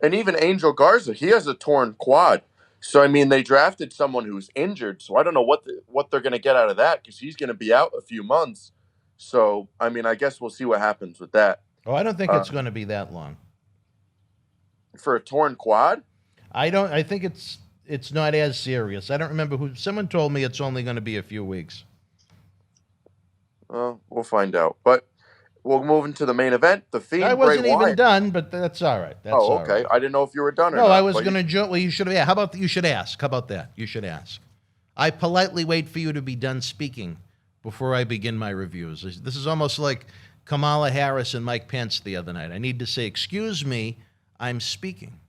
And even Angel Garza, he has a torn quad. So, I mean, they drafted someone who's injured. So I don't know what they're going to get out of that because he's going to be out a few months. So, I mean, I guess we'll see what happens with that. Oh, I don't think it's going to be that long. For a torn quad? I think it's not as serious. I don't remember someone told me it's only going to be a few weeks. Well, we'll find out. But we'll move into the main event. The Fiend. I wasn't even done, but that's all right. That's okay. All right. I didn't know if you were done or not. No, I was going to joke. Well, you should have. Yeah, how about you should ask? How about that? You should ask. I politely wait for you to be done speaking before I begin my reviews. This is almost like Kamala Harris and Mike Pence the other night. I need to say, "Excuse me, I'm speaking."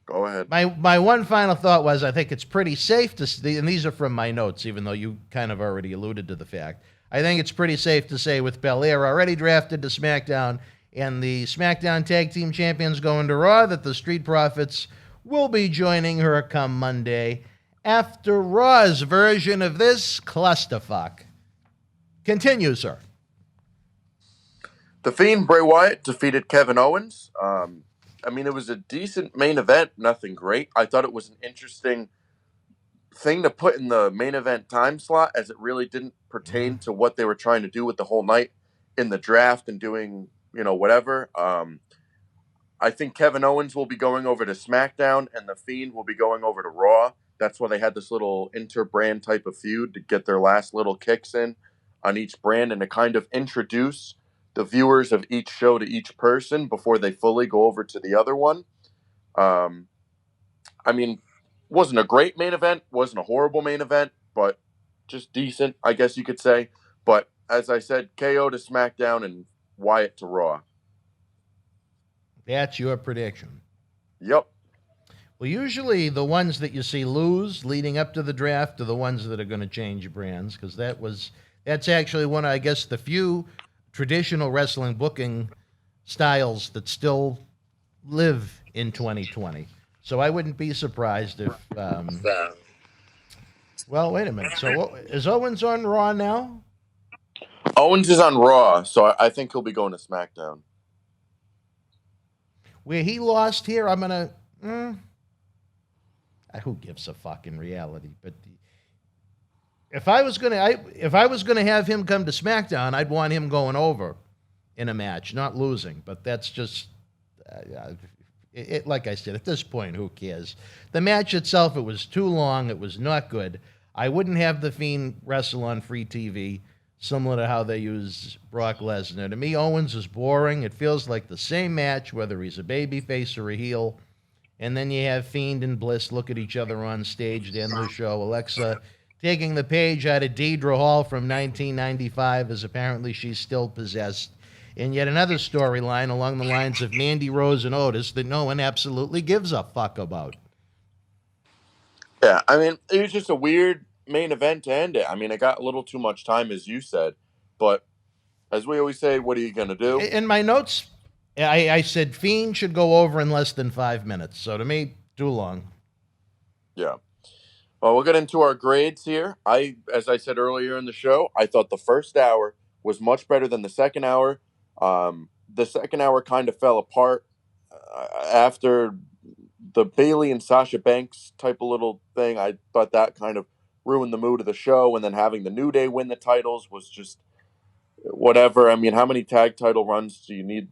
Go ahead. My one final thought was I think it's pretty safe to see, and these are from my notes, even though you kind of already alluded to the fact. I think it's pretty safe to say with Belair already drafted to SmackDown and the SmackDown Tag Team Champions going to Raw that the Street Profits will be joining her come Monday after Raw's version of this clusterfuck. Continue, sir. The Fiend, Bray Wyatt, defeated Kevin Owens. I mean, it was a decent main event, nothing great. I thought it was an interesting thing to put in the main event time slot as it really didn't pertain to what they were trying to do with the whole night in the draft and doing, whatever. I think Kevin Owens will be going over to SmackDown and the Fiend will be going over to Raw. That's why they had this little inter-brand type of feud to get their last little kicks in on each brand and to kind of introduce the viewers of each show to each person before they fully go over to the other one. I mean, wasn't a great main event, wasn't a horrible main event, but just decent, I guess you could say. But as I said, KO to SmackDown and Wyatt to Raw. That's your prediction. Yep. Well, usually the ones that you see lose leading up to the draft are the ones that are going to change brands because that's actually one of, I guess, the few traditional wrestling booking styles that still live in 2020. So I wouldn't be surprised if... well, wait a minute. So is Owens on Raw now? Owens is on Raw, so I think he'll be going to SmackDown. Where he lost here, I'm going to... who gives a fucking reality? But if I was going to have him come to SmackDown, I'd want him going over in a match, not losing. But that's just... like I said, at this point, who cares? The match itself, it was too long. It was not good. I wouldn't have The Fiend wrestle on free TV, similar to how they use Brock Lesnar. To me, Owens is boring. It feels like the same match, whether he's a babyface or a heel. And then you have Fiend and Bliss look at each other on stage to end the show. Alexa taking the page out of Deidre Hall from 1995 as apparently she's still possessed. And yet another storyline along the lines of Mandy Rose and Otis that no one absolutely gives a fuck about. Yeah, I mean, it was just a weird main event to end it. I mean, it got a little too much time, as you said. But as we always say, what are you going to do? In my notes, I said Fiend should go over in less than 5 minutes. So to me, too long. Yeah. Well, we'll get into our grades here. As I said earlier in the show, I thought the first hour was much better than the second hour. The second hour kind of fell apart after the Bayley and Sasha Banks type of little thing. I thought that kind of ruined the mood of the show, and then having the New Day win the titles was just whatever. I mean, how many tag title runs do you need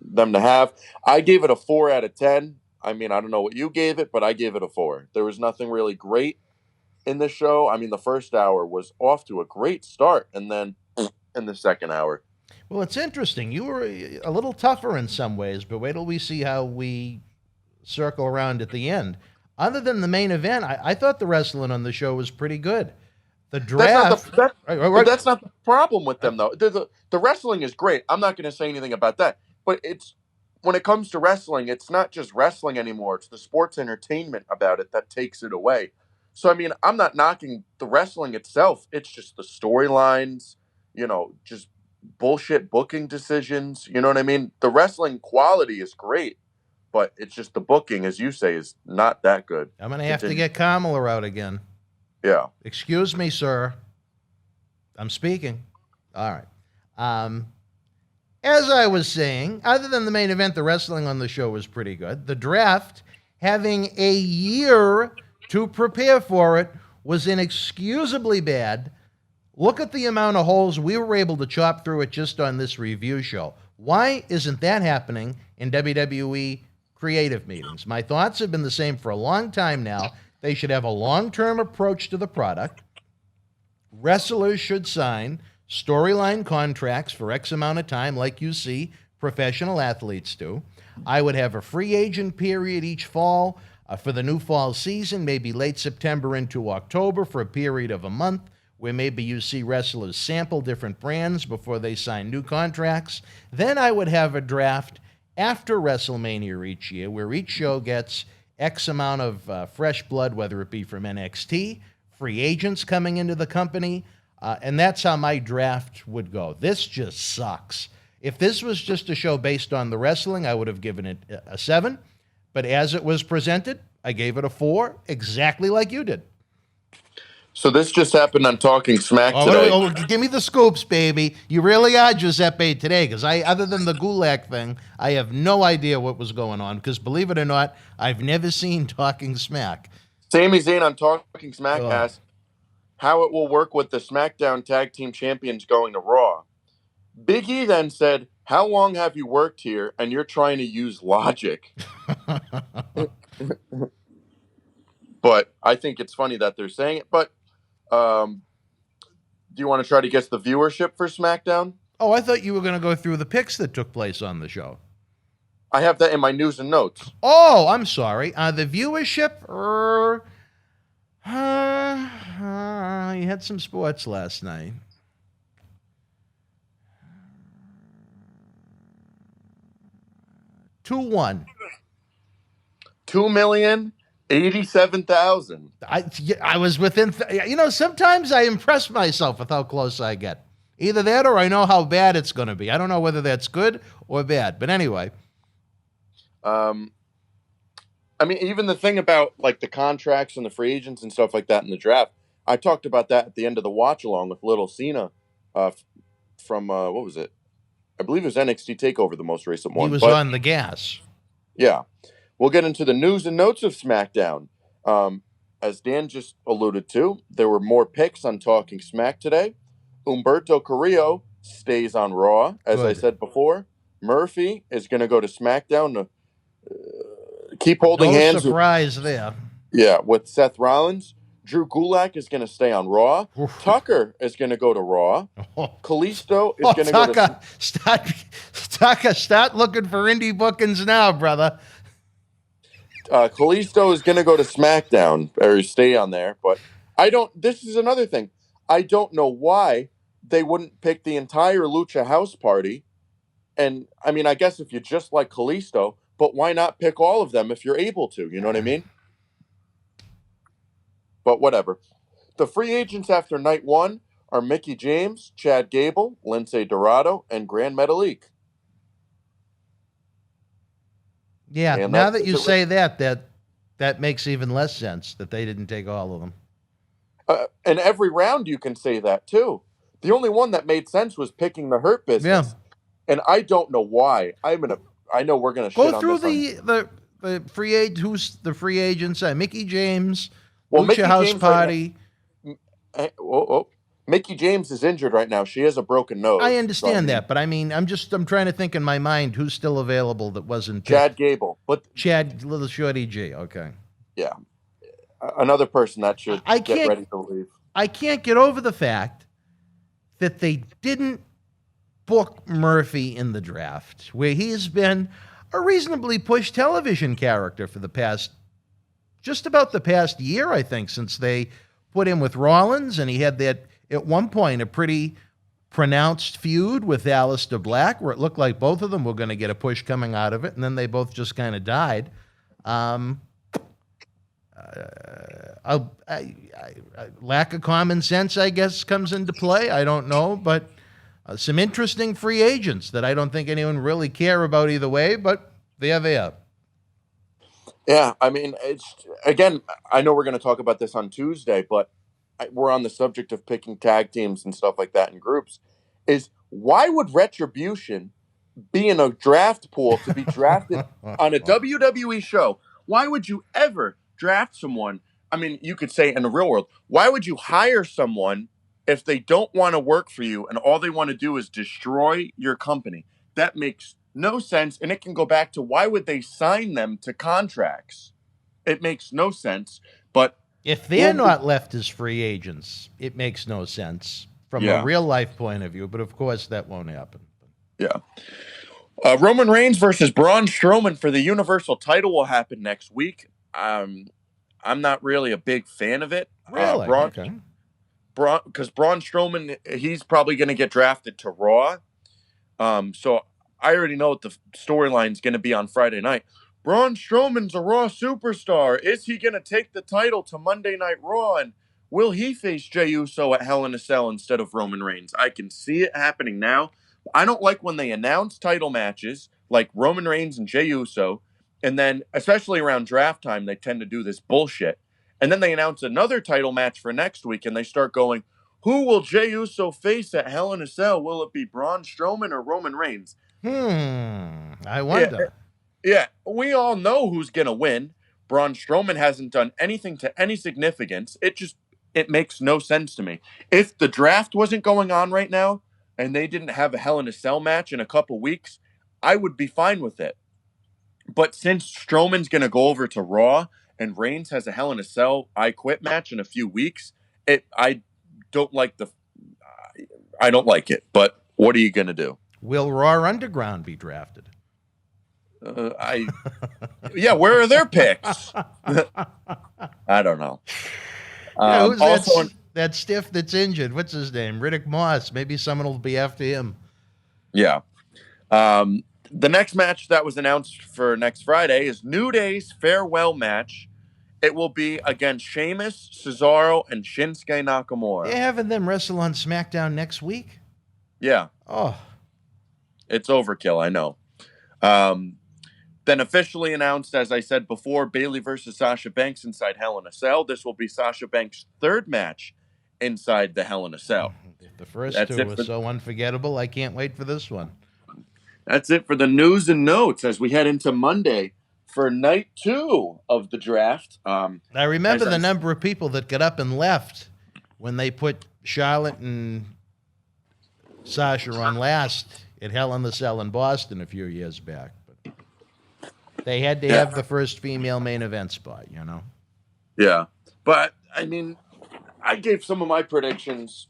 them to have? I gave it a 4 out of 10. I mean, I don't know what you gave it, but I gave it a 4. There was nothing really great in the show. I mean, the first hour was off to a great start, and then in the second hour. Well, it's interesting. You were a little tougher in some ways, but wait till we see how we circle around at the end. Other than the main event, I thought the wrestling on the show was pretty good. The draft... That's not the problem with them, though. The wrestling is great. I'm not going to say anything about that. But when it comes to wrestling, it's not just wrestling anymore. It's the sports entertainment about it that takes it away. So, I mean, I'm not knocking the wrestling itself. It's just the storylines, just bullshit booking decisions. You know what I mean? The wrestling quality is great, but it's just the booking, as you say, is not that good. I'm going to have to get Kamala out again. Yeah. Excuse me, sir. I'm speaking. All right. As I was saying, other than the main event, the wrestling on the show was pretty good. The draft, having a year to prepare for it, was inexcusably bad. Look at the amount of holes we were able to chop through it just on this review show. Why isn't that happening in WWE creative meetings? My thoughts have been the same for a long time now. They should have a long-term approach to the product. Wrestlers should sign storyline contracts for X amount of time, like you see professional athletes do. I would have a free agent period each fall for the new fall season, maybe late September into October for a period of a month, where maybe you see wrestlers sample different brands before they sign new contracts. Then I would have a draft after WrestleMania each year, where each show gets X amount of fresh blood, whether it be from NXT, free agents coming into the company, and that's how my draft would go. This just sucks. If this was just a show based on the wrestling, I would have given it a 7. But as it was presented, I gave it a 4, exactly like you did. So this just happened on Talking Smack today. Give me the scoops, baby. You really are Giuseppe today, because other than the Gulak thing, I have no idea what was going on, because believe it or not, I've never seen Talking Smack. Sami Zayn on Talking Smack asked how it will work with the SmackDown Tag Team Champions going to Raw. Big E then said, how long have you worked here and you're trying to use logic? But I think it's funny that they're saying it. But do you want to try to guess the viewership for SmackDown? Oh, I thought you were going to go through the picks that took place on the show. I have that in my news and notes. Oh, I'm sorry. The viewership, you had some sports last night. 2-1. 2,087,000. I was within. Sometimes I impress myself with how close I get. Either that, or I know how bad it's going to be. I don't know whether that's good or bad. But anyway. I mean, even the thing about like the contracts and the free agents and stuff like that in the draft. I talked about that at the end of the watch along with Little Cena from what was it? I believe it was NXT TakeOver, the most recent one. He was on the gas. Yeah. We'll get into the news and notes of SmackDown. As Dan just alluded to, there were more picks on Talking Smack today. Humberto Carrillo stays on Raw, as I said before. Murphy is going to go to SmackDown to keep holding hands. No surprise there. Yeah, with Seth Rollins. Drew Gulak is going to stay on Raw. Oof. Tucker is going to go to Raw. Kalisto is going to go to... Tucker, start looking for indie bookings now, brother. Kalisto is going to go to SmackDown, or stay on there. But this is another thing. I don't know why they wouldn't pick the entire Lucha House Party. And, I mean, I guess if you just like Kalisto, but why not pick all of them if you're able to? You know what I mean? But whatever. The free agents after night 1 are Mickie James, Chad Gable, Lindsay Dorado, and Grand Metalik. Yeah, and now that you say that makes even less sense that they didn't take all of them. And every round you can say that too. The only one that made sense was picking the Hurt Business. Yeah. And I don't know why. I know we're gonna Go shit on through this. the free agent. Who's the free agents? Mickey James, Well, Lucha Mickey House James Party. Mickey James is injured right now. She has a broken nose. I understand that, but I'm trying to think in my mind who's still available that wasn't Chad Gable, but Chad Little Shorty G. Okay. yeah, another person that should I get can't- ready to leave. I can't get over the fact that they didn't book Murphy in the draft, where he has been a reasonably pushed television character for just about the past year, I think, since they put him with Rollins, and he had that, at one point, a pretty pronounced feud with Aleister Black, where it looked like both of them were going to get a push coming out of it, and then they both just kind of died. Lack of common sense, I guess, comes into play. I don't know, but some interesting free agents that I don't think anyone really care about either way, but they're there. Yeah, I mean, again, I know we're going to talk about this on Tuesday, but we're on the subject of picking tag teams and stuff like that in groups. Why would Retribution be in a draft pool to be drafted on a WWE show? Why would you ever draft someone? I mean, you could say in the real world, why would you hire someone if they don't want to work for you and all they want to do is destroy your company? That makes no sense. And it can go back to, why would they sign them to contracts? It makes no sense. But if they're not left as free agents, it makes no sense from a real life point of view. But of course, that won't happen. Yeah. Roman Reigns versus Braun Strowman for the Universal title will happen next week. I'm not really a big fan of it. Really? Okay. Because Braun Strowman, he's probably going to get drafted to Raw. So I already know what the storyline is going to be on Friday night. Braun Strowman's a Raw superstar. Is he going to take the title to Monday Night Raw? And will he face Jey Uso at Hell in a Cell instead of Roman Reigns? I can see it happening now. I don't like when they announce title matches like Roman Reigns and Jey Uso, and then, especially around draft time, they tend to do this bullshit. And then they announce another title match for next week, and they start going, who will Jey Uso face at Hell in a Cell? Will it be Braun Strowman or Roman Reigns? I wonder. Yeah, we all know who's going to win. Braun Strowman hasn't done anything to any significance. It makes no sense to me. If the draft wasn't going on right now, and they didn't have a Hell in a Cell match in a couple weeks, I would be fine with it. But since Strowman's going to go over to Raw and Reigns has a Hell in a Cell I Quit match in a few weeks, I don't like it. But what are you going to do? Will Raw Underground be drafted? Yeah, where are their picks? I don't know. Who's also, that stiff that's injured? What's his name? Riddick Moss. Maybe someone will be after him. Yeah. The next match that was announced for next Friday is New Day's farewell match. It will be against Sheamus, Cesaro, and Shinsuke Nakamura. They're having them wrestle on SmackDown next week? Yeah. Oh. It's overkill, I know. Then officially announced, as I said before, Bayley versus Sasha Banks inside Hell in a Cell. This will be Sasha Banks' third match inside the Hell in a Cell. The first two were so unforgettable. I can't wait for this one. That's it for the news and notes as we head into Monday for night 2 of the draft. I remember the number of people that got up and left when they put Charlotte and Sasha on last at Hell in the Cell in Boston a few years back. But they had to have the first female main event spot, you know? Yeah. But, I mean, I gave some of my predictions.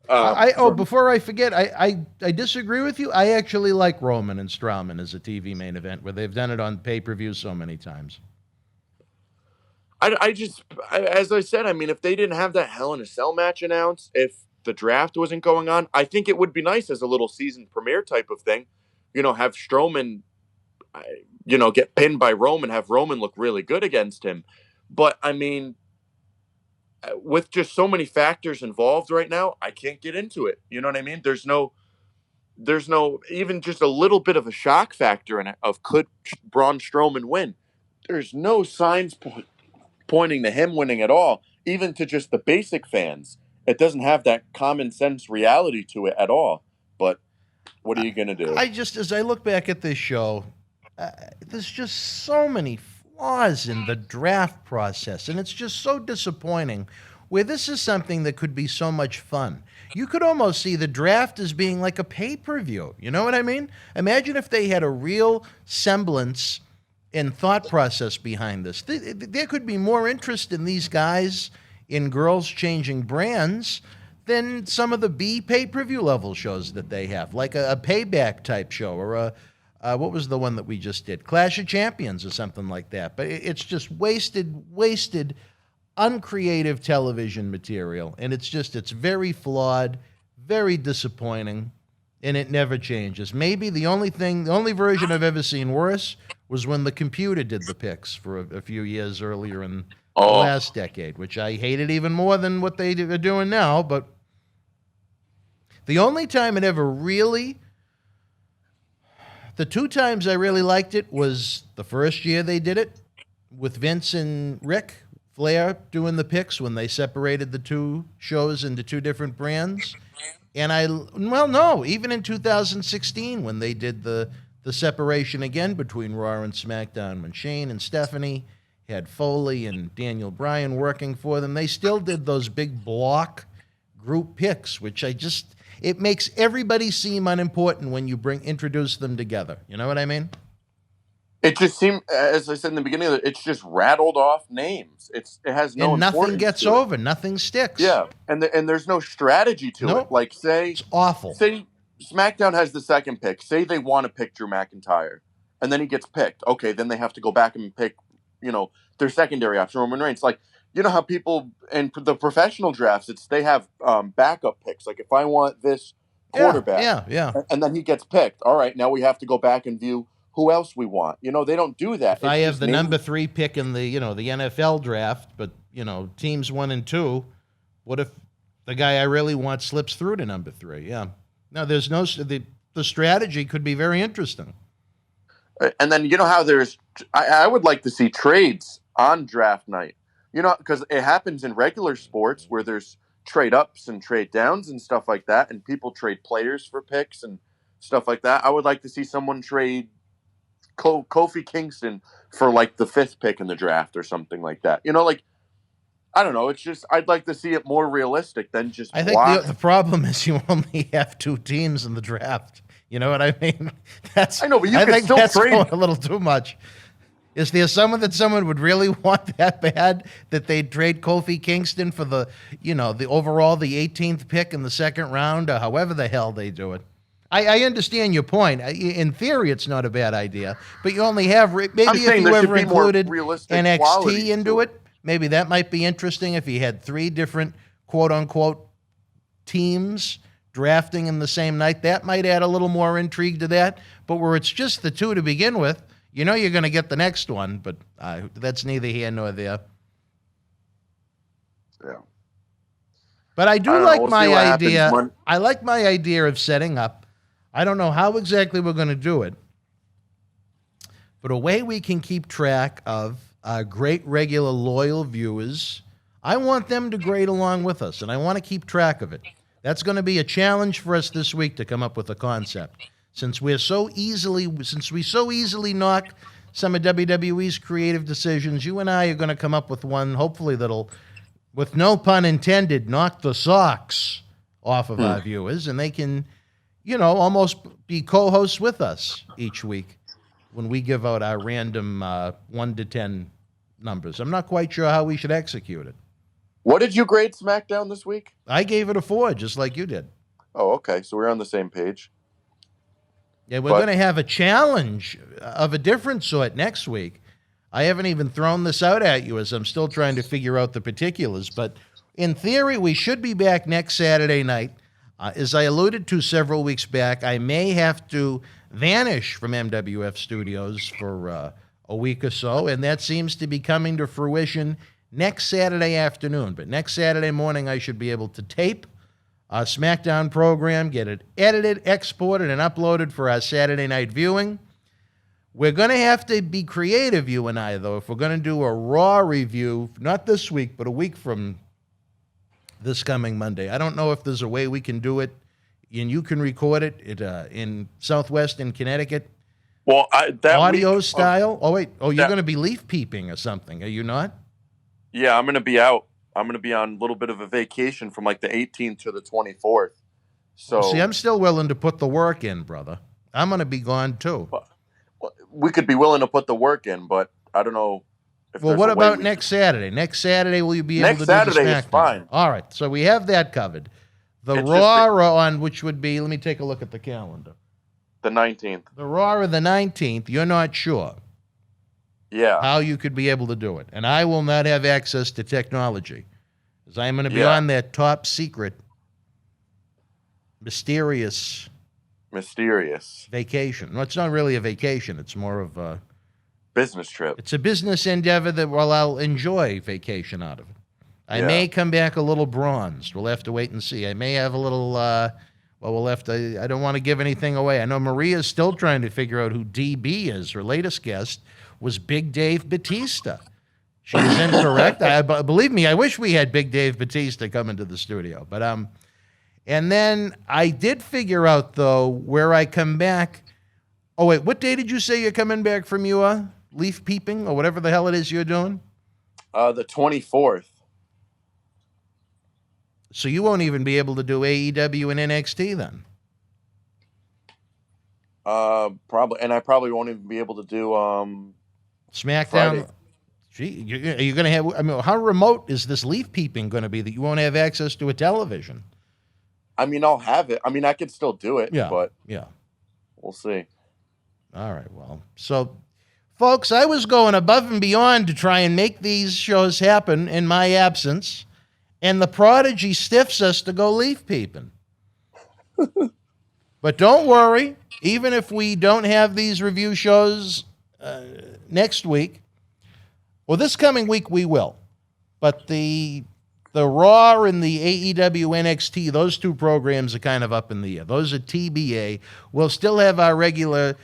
Before I forget, I disagree with you. I actually like Roman and Strowman as a TV main event, where they've done it on pay-per-view so many times. As I said, I mean, if they didn't have that Hell in a Cell match announced, if the draft wasn't going on, I think it would be nice as a little season premiere type of thing. You know, have Strowman, get pinned by Roman, have Roman look really good against him. But, I mean, with just so many factors involved right now, I can't get into it. You know what I mean? There's no even just a little bit of a shock factor in it of could Braun Strowman win. There's no signs pointing to him winning at all. even to just the basic fans, it doesn't have that common sense reality to it at all. But what are you going to do? As I look back at this show, there's just so many flaws in the draft process, and it's just so disappointing. Where this is something that could be so much fun. You could almost see the draft as being like a pay-per-view. You know what I mean? Imagine if they had a real semblance and thought process behind this. There could be more interest in these guys, in girls changing brands, than some of the B pay-per-view level shows that they have, like a Payback type show, or what was the one that we just did? Clash of Champions or something like that. But it's just wasted, uncreative television material. And it's very flawed, very disappointing, and it never changes. Maybe the only version I've ever seen worse was when the computer did the picks for a few years earlier in the last decade, which I hated even more than what they are doing now. But the only time it ever really, the two times I really liked it was the first year they did it with Vince and Rick Flair doing the picks when they separated the two shows into two different brands. And even in 2016 when they did the separation again between Raw and SmackDown, when Shane and Stephanie had Foley and Daniel Bryan working for them, they still did those big block group picks, which it makes everybody seem unimportant when you introduce them together. You know what I mean? It just seemed, as I said in the beginning, it's just rattled off names. It has no importance. And nothing gets over. Nothing sticks. Yeah, and there's no strategy to it. Like, it's awful. Say SmackDown has the second pick. Say they want to pick Drew McIntyre, and then he gets picked. Okay, then they have to go back and pick, their secondary option, Roman Reigns. Like, you know how people in the professional drafts, they have backup picks. Like, if I want this quarterback, yeah, and then he gets picked. All right, now we have to go back and view who else we want. They don't do that. If I have the number 3 pick in the the NFL draft, but teams 1 and 2, what if the guy I really want slips through to number 3? Yeah. No, there's the strategy could be very interesting. And then how I would like to see trades on draft night. Because it happens in regular sports where there's trade ups and trade downs and stuff like that, and people trade players for picks and stuff like that. I would like to see someone trade Kofi Kingston for like the 5th pick in the draft or something like that. I don't know. It's just I'd like to see it more realistic than just. I think the problem is you only have 2 teams in the draft. You know what I mean? I know, but I think still that's trade going a little too much. Is there someone would really want that bad that they'd trade Kofi Kingston for the 18th pick in the second round, or however the hell they do it? I understand your point. In theory, it's not a bad idea, but you only have if you ever included NXT into it, maybe that might be interesting if you had 3 different quote unquote teams drafting in the same night. That might add a little more intrigue to that. But where it's just the 2 to begin with, you're going to get the next one, but that's neither here nor there. Yeah. But I do like my idea. I like my idea of setting up. I don't know how exactly we're going to do it, but a way we can keep track of our great, regular, loyal viewers. I want them to grade along with us, and I want to keep track of it. That's going to be a challenge for us this week to come up with a concept. Since we so easily knock some of WWE's creative decisions, you and I are going to come up with one, hopefully that'll, with no pun intended, knock the socks off of our viewers, and they can, almost be co-hosts with us each week when we give out our random 1 to 10 numbers. I'm not quite sure how we should execute it. What did you grade SmackDown this week? I gave it a 4, just like you did. Oh, okay. So we're on the same page. Yeah, we're going to have a challenge of a different sort next week. I haven't even thrown this out at you as I'm still trying to figure out the particulars. But in theory, we should be back next Saturday night. As I alluded to several weeks back, I may have to vanish from MWF Studios for a week or so, and that seems to be coming to fruition next Saturday afternoon. But next Saturday morning, I should be able to tape our SmackDown program, get it edited, exported, and uploaded for our Saturday night viewing. We're going to have to be creative, you and I, though, if we're going to do a Raw review, not this week, but a week from this coming Monday. I don't know if there's a way we can do it, and you can record it in Southwestern Connecticut, Well, that audio week, style. You're that- going to be leaf peeping or something, are you not? yeah, I'm going to be out. I'm going to be on a little bit of a vacation from like the 18th to the 24th. So See, I'm still willing to put the work in, brother. I'm going to be gone, too. we could be willing to put the work in, but I don't know. If Well, there's what a way about we next Saturday? Next Saturday, will you be able Next to Saturday do the is SmackDown? fine. All right, so we have that covered. The It's Raw just on, which would be, let me take a look at the calendar. the 19th. The Raw of the 19th, you're not sure Yeah. how you could be able to do it. And I will not have access to technology, because I'm going to be Yeah. on that top secret, mysterious vacation. No, it's not really a vacation. It's more of a... business trip. It's a business endeavor that I'll enjoy vacation out of it. I Yeah. may come back a little bronzed. We'll have to wait and see. I may have a little, we'll have to, I don't want to give anything away. I know Maria's still trying to figure out who DB is. Her latest guest was Big Dave Batista. She was incorrect. Believe me, I wish we had Big Dave Batista come into the studio. But, and then I did figure out, though, where I come back. Oh, wait, what day did you say you're coming back from your leaf peeping or whatever the hell it is you're doing? The 24th. So you won't even be able to do AEW and NXT then? Probably, and I probably won't even be able to do SmackDown? Friday. Gee, are you going to have, I mean, how remote is this leaf peeping going to be that you won't have access to a television? I mean, I'll have it. I mean, I could still do it, but Yeah. we'll see. All right, well, so, folks, I was going above and beyond to try and make these shows happen in my absence, and the prodigy stiffs us to go leaf peeping. But don't worry, even if we don't have these review shows next week, well, this coming week we will. But the Raw and the AEW NXT, those two programs are kind of up in the air. Those are TBA. We'll still have our regular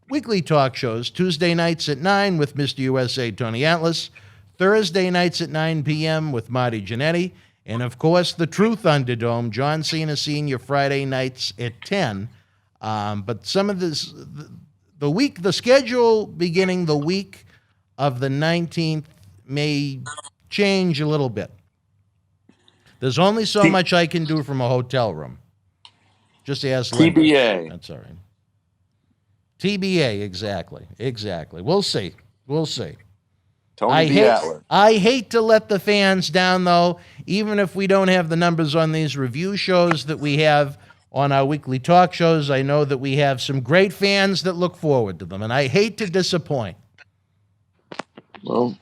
weekly talk shows, Tuesday nights at 9 with Mr. USA Tony Atlas, Thursday nights at 9 p.m. with Marty Jannetty, and, of course, the True Thunderdome, John Cena Sr., Friday nights at 10. But some of this, the schedule beginning the week of the 19th may change a little bit. There's only so much I can do from a hotel room. Just ask Linda. TBA. That's all right. TBA, exactly. We'll see. Tony D. Atlas. I hate to let the fans down, though, even if we don't have the numbers on these review shows that we have on our weekly talk shows. I know that we have some great fans that look forward to them, and I hate to disappoint. Well,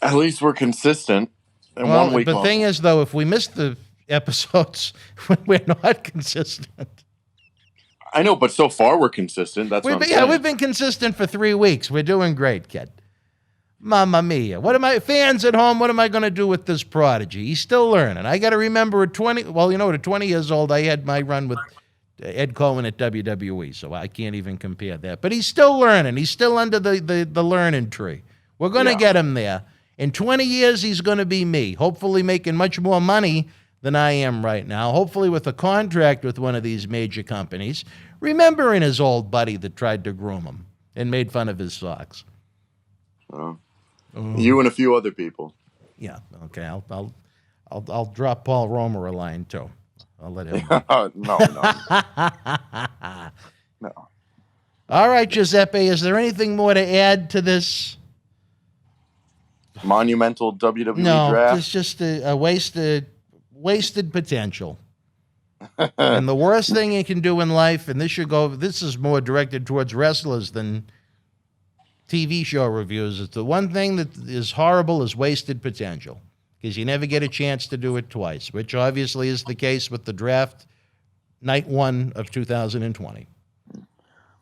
at least we're consistent. And Well, 1 week the off. thing is, though, if we miss the episodes when we're not consistent. I know, but so far we're consistent. That's what I'm saying. We've been consistent for 3 weeks. We're doing great, kid. Mamma mia. Fans at home, what am I going to do with this prodigy? He's still learning. I got to remember at 20, at 20 years old, I had my run with Ed Cohen at WWE, so I can't even compare that. But he's still learning. He's still under the learning tree. We're going to get him there. In 20 years, he's going to be me, hopefully making much more money than I am right now, hopefully with a contract with one of these major companies, remembering his old buddy that tried to groom him and made fun of his socks. You and a few other people. Yeah, okay, I'll drop Paul Romer a line, too. I'll let him. No. No. All right, Giuseppe, is there anything more to add to this? Monumental WWE No, draft. it's just a wasted potential. And the worst thing you can do in life, and this is more directed towards wrestlers than TV show reviews. It's the one thing that is horrible is wasted potential, because you never get a chance to do it twice, which obviously is the case with the draft night 1 of 2020.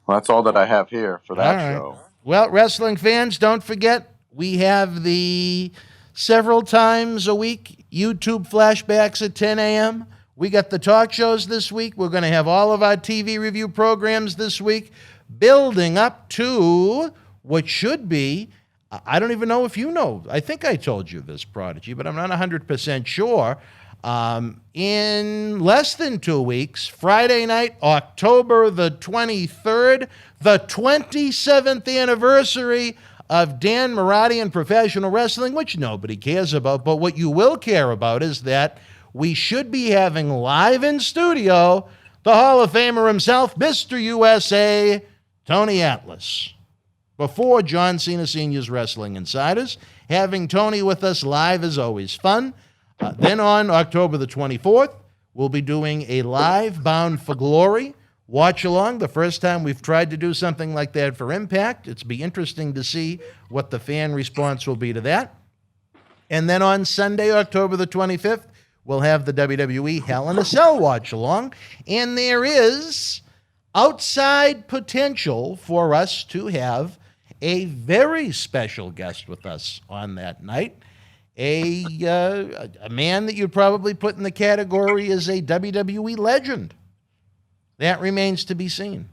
Well, that's all that I have here for that All right. show. Well, wrestling fans, don't forget, we have the several times a week YouTube flashbacks at 10 a.m. We got the talk shows this week. We're going to have all of our TV review programs this week. building up to what should be, I don't even know if you know. I think I told you this, Prodigy, but I'm not 100% sure. In less than 2 weeks, Friday night, October the 23rd, the 27th anniversary of Dan Mirade in professional wrestling, which nobody cares about. But what you will care about is that we should be having live in studio the Hall of Famer himself, Mr. USA, Tony Atlas. Before John Cena Sr.'s Wrestling Insiders, having Tony with us live is always fun. Then on October the 24th, we'll be doing a live Bound for Glory watch along. The first time we've tried to do something like that for Impact. It's be interesting to see what the fan response will be to that. And then on Sunday, October the 25th, we'll have the WWE Hell in a Cell watch along. And there is outside potential for us to have a very special guest with us on that night. A man that you'd probably put in the category as a WWE legend. That remains to be seen.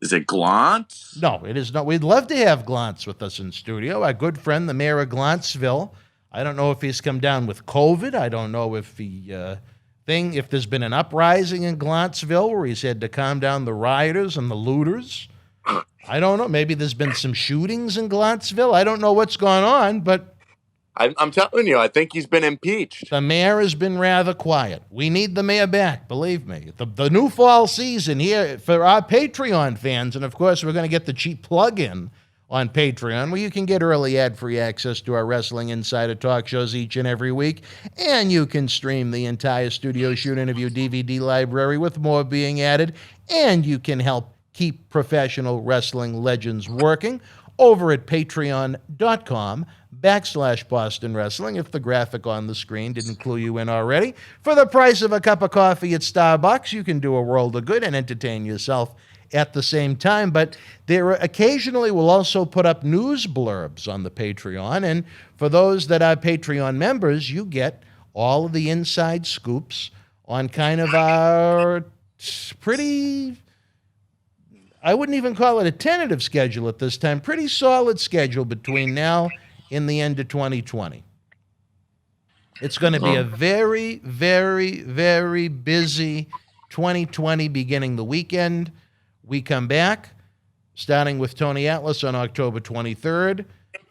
Is it Glantz? No, it is not. We'd love to have Glantz with us in studio. Our good friend, the mayor of Glantzville. I don't know if he's come down with COVID. I don't know if if there's been an uprising in Glantzville where he's had to calm down the rioters and the looters. I don't know. Maybe there's been some shootings in Glantzville. I don't know what's going on, but I'm telling you, I think he's been impeached. the mayor has been rather quiet. We need the mayor back, believe me. The new fall season here for our Patreon fans, and of course we're going to get the cheap plug-in on Patreon where you can get early ad-free access to our Wrestling Insider talk shows each and every week, and you can stream the entire Studio Shoot interview DVD library with more being added, and you can help keep professional wrestling legends working over at patreon.com/Boston Wrestling, if the graphic on the screen didn't clue you in already. For the price of a cup of coffee at Starbucks, you can do a world of good and entertain yourself at the same time. But there occasionally we'll also put up news blurbs on the Patreon, and for those that are Patreon members, you get all of the inside scoops on kind of our pretty, I wouldn't even call it a tentative schedule at this time, pretty solid schedule between now and the end of 2020. It's going to be a very, very, very busy 2020 beginning the weekend. We come back, starting with Tony Atlas on October 23rd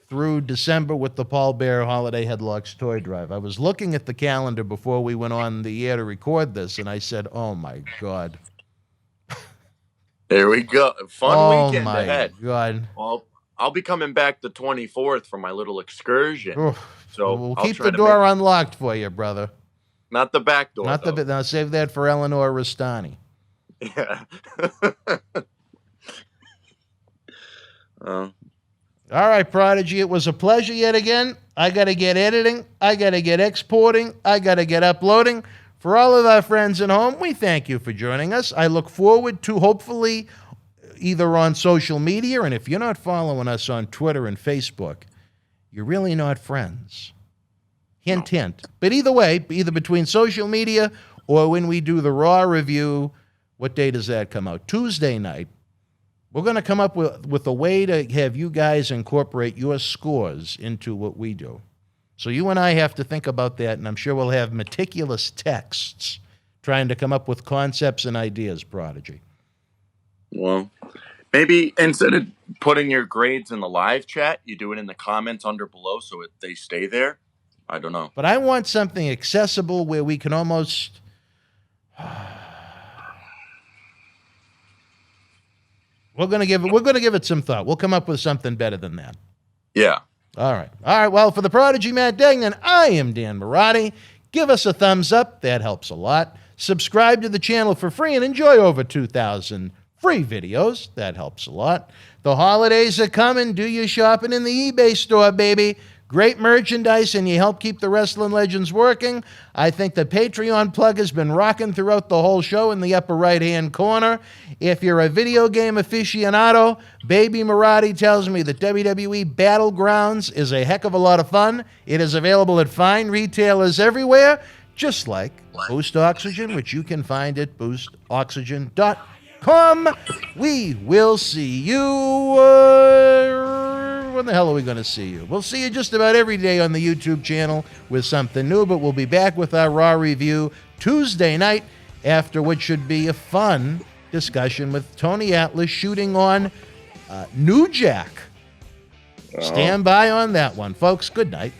through December with the Paul Bear Holiday Headlocks Toy Drive. I was looking at the calendar before we went on the air to record this, and I said, oh, my God. There we go. Fun weekend Oh, ahead. my God. Well, I'll be coming back the 24th for my little excursion. Oof. So We'll I'll keep try the to door unlocked for you, brother. not the back door. Not the though. now save that for Eleanor Rastani. Yeah. All right, Prodigy, it was a pleasure yet again. I got to get editing. I got to get exporting. I got to get uploading. For all of our friends at home, we thank you for joining us. I look forward to hopefully either on social media, and if you're not following us on Twitter and Facebook, you're really not friends. Hint, hint. But either way, either between social media or when we do the Raw review, what day does that come out? Tuesday night. We're going to come up with a way to have you guys incorporate your scores into what we do. So you and I have to think about that, and I'm sure we'll have meticulous texts trying to come up with concepts and ideas, Prodigy. Well, maybe instead of putting your grades in the live chat, you do it in the comments under below so they stay there. I don't know. But I want something accessible where we can almost... We're going to give it some thought. We'll come up with something better than that. Yeah. All right. Well, for the Prodigy Matt Degnan, I am Dan Mirade. Give us a thumbs up. That helps a lot. Subscribe to the channel for free and enjoy over 2,000 free videos. That helps a lot. The holidays are coming. Do your shopping in the eBay store, baby. Great merchandise, and you help keep the wrestling legends working. I think the Patreon plug has been rocking throughout the whole show in the upper right-hand corner. If you're a video game aficionado, Baby Marati tells me that WWE Battlegrounds is a heck of a lot of fun. It is available at fine retailers everywhere, just like Boost Oxygen, which you can find at boostoxygen.com. wrestlinginsider.com. We will see you. When the hell are we going to see you? We'll see you just about every day on the YouTube channel with something new, but we'll be back with our Raw review Tuesday night, after which should be a fun discussion with Tony Atlas shooting on New Jack. Stand by on that one, folks. Good night.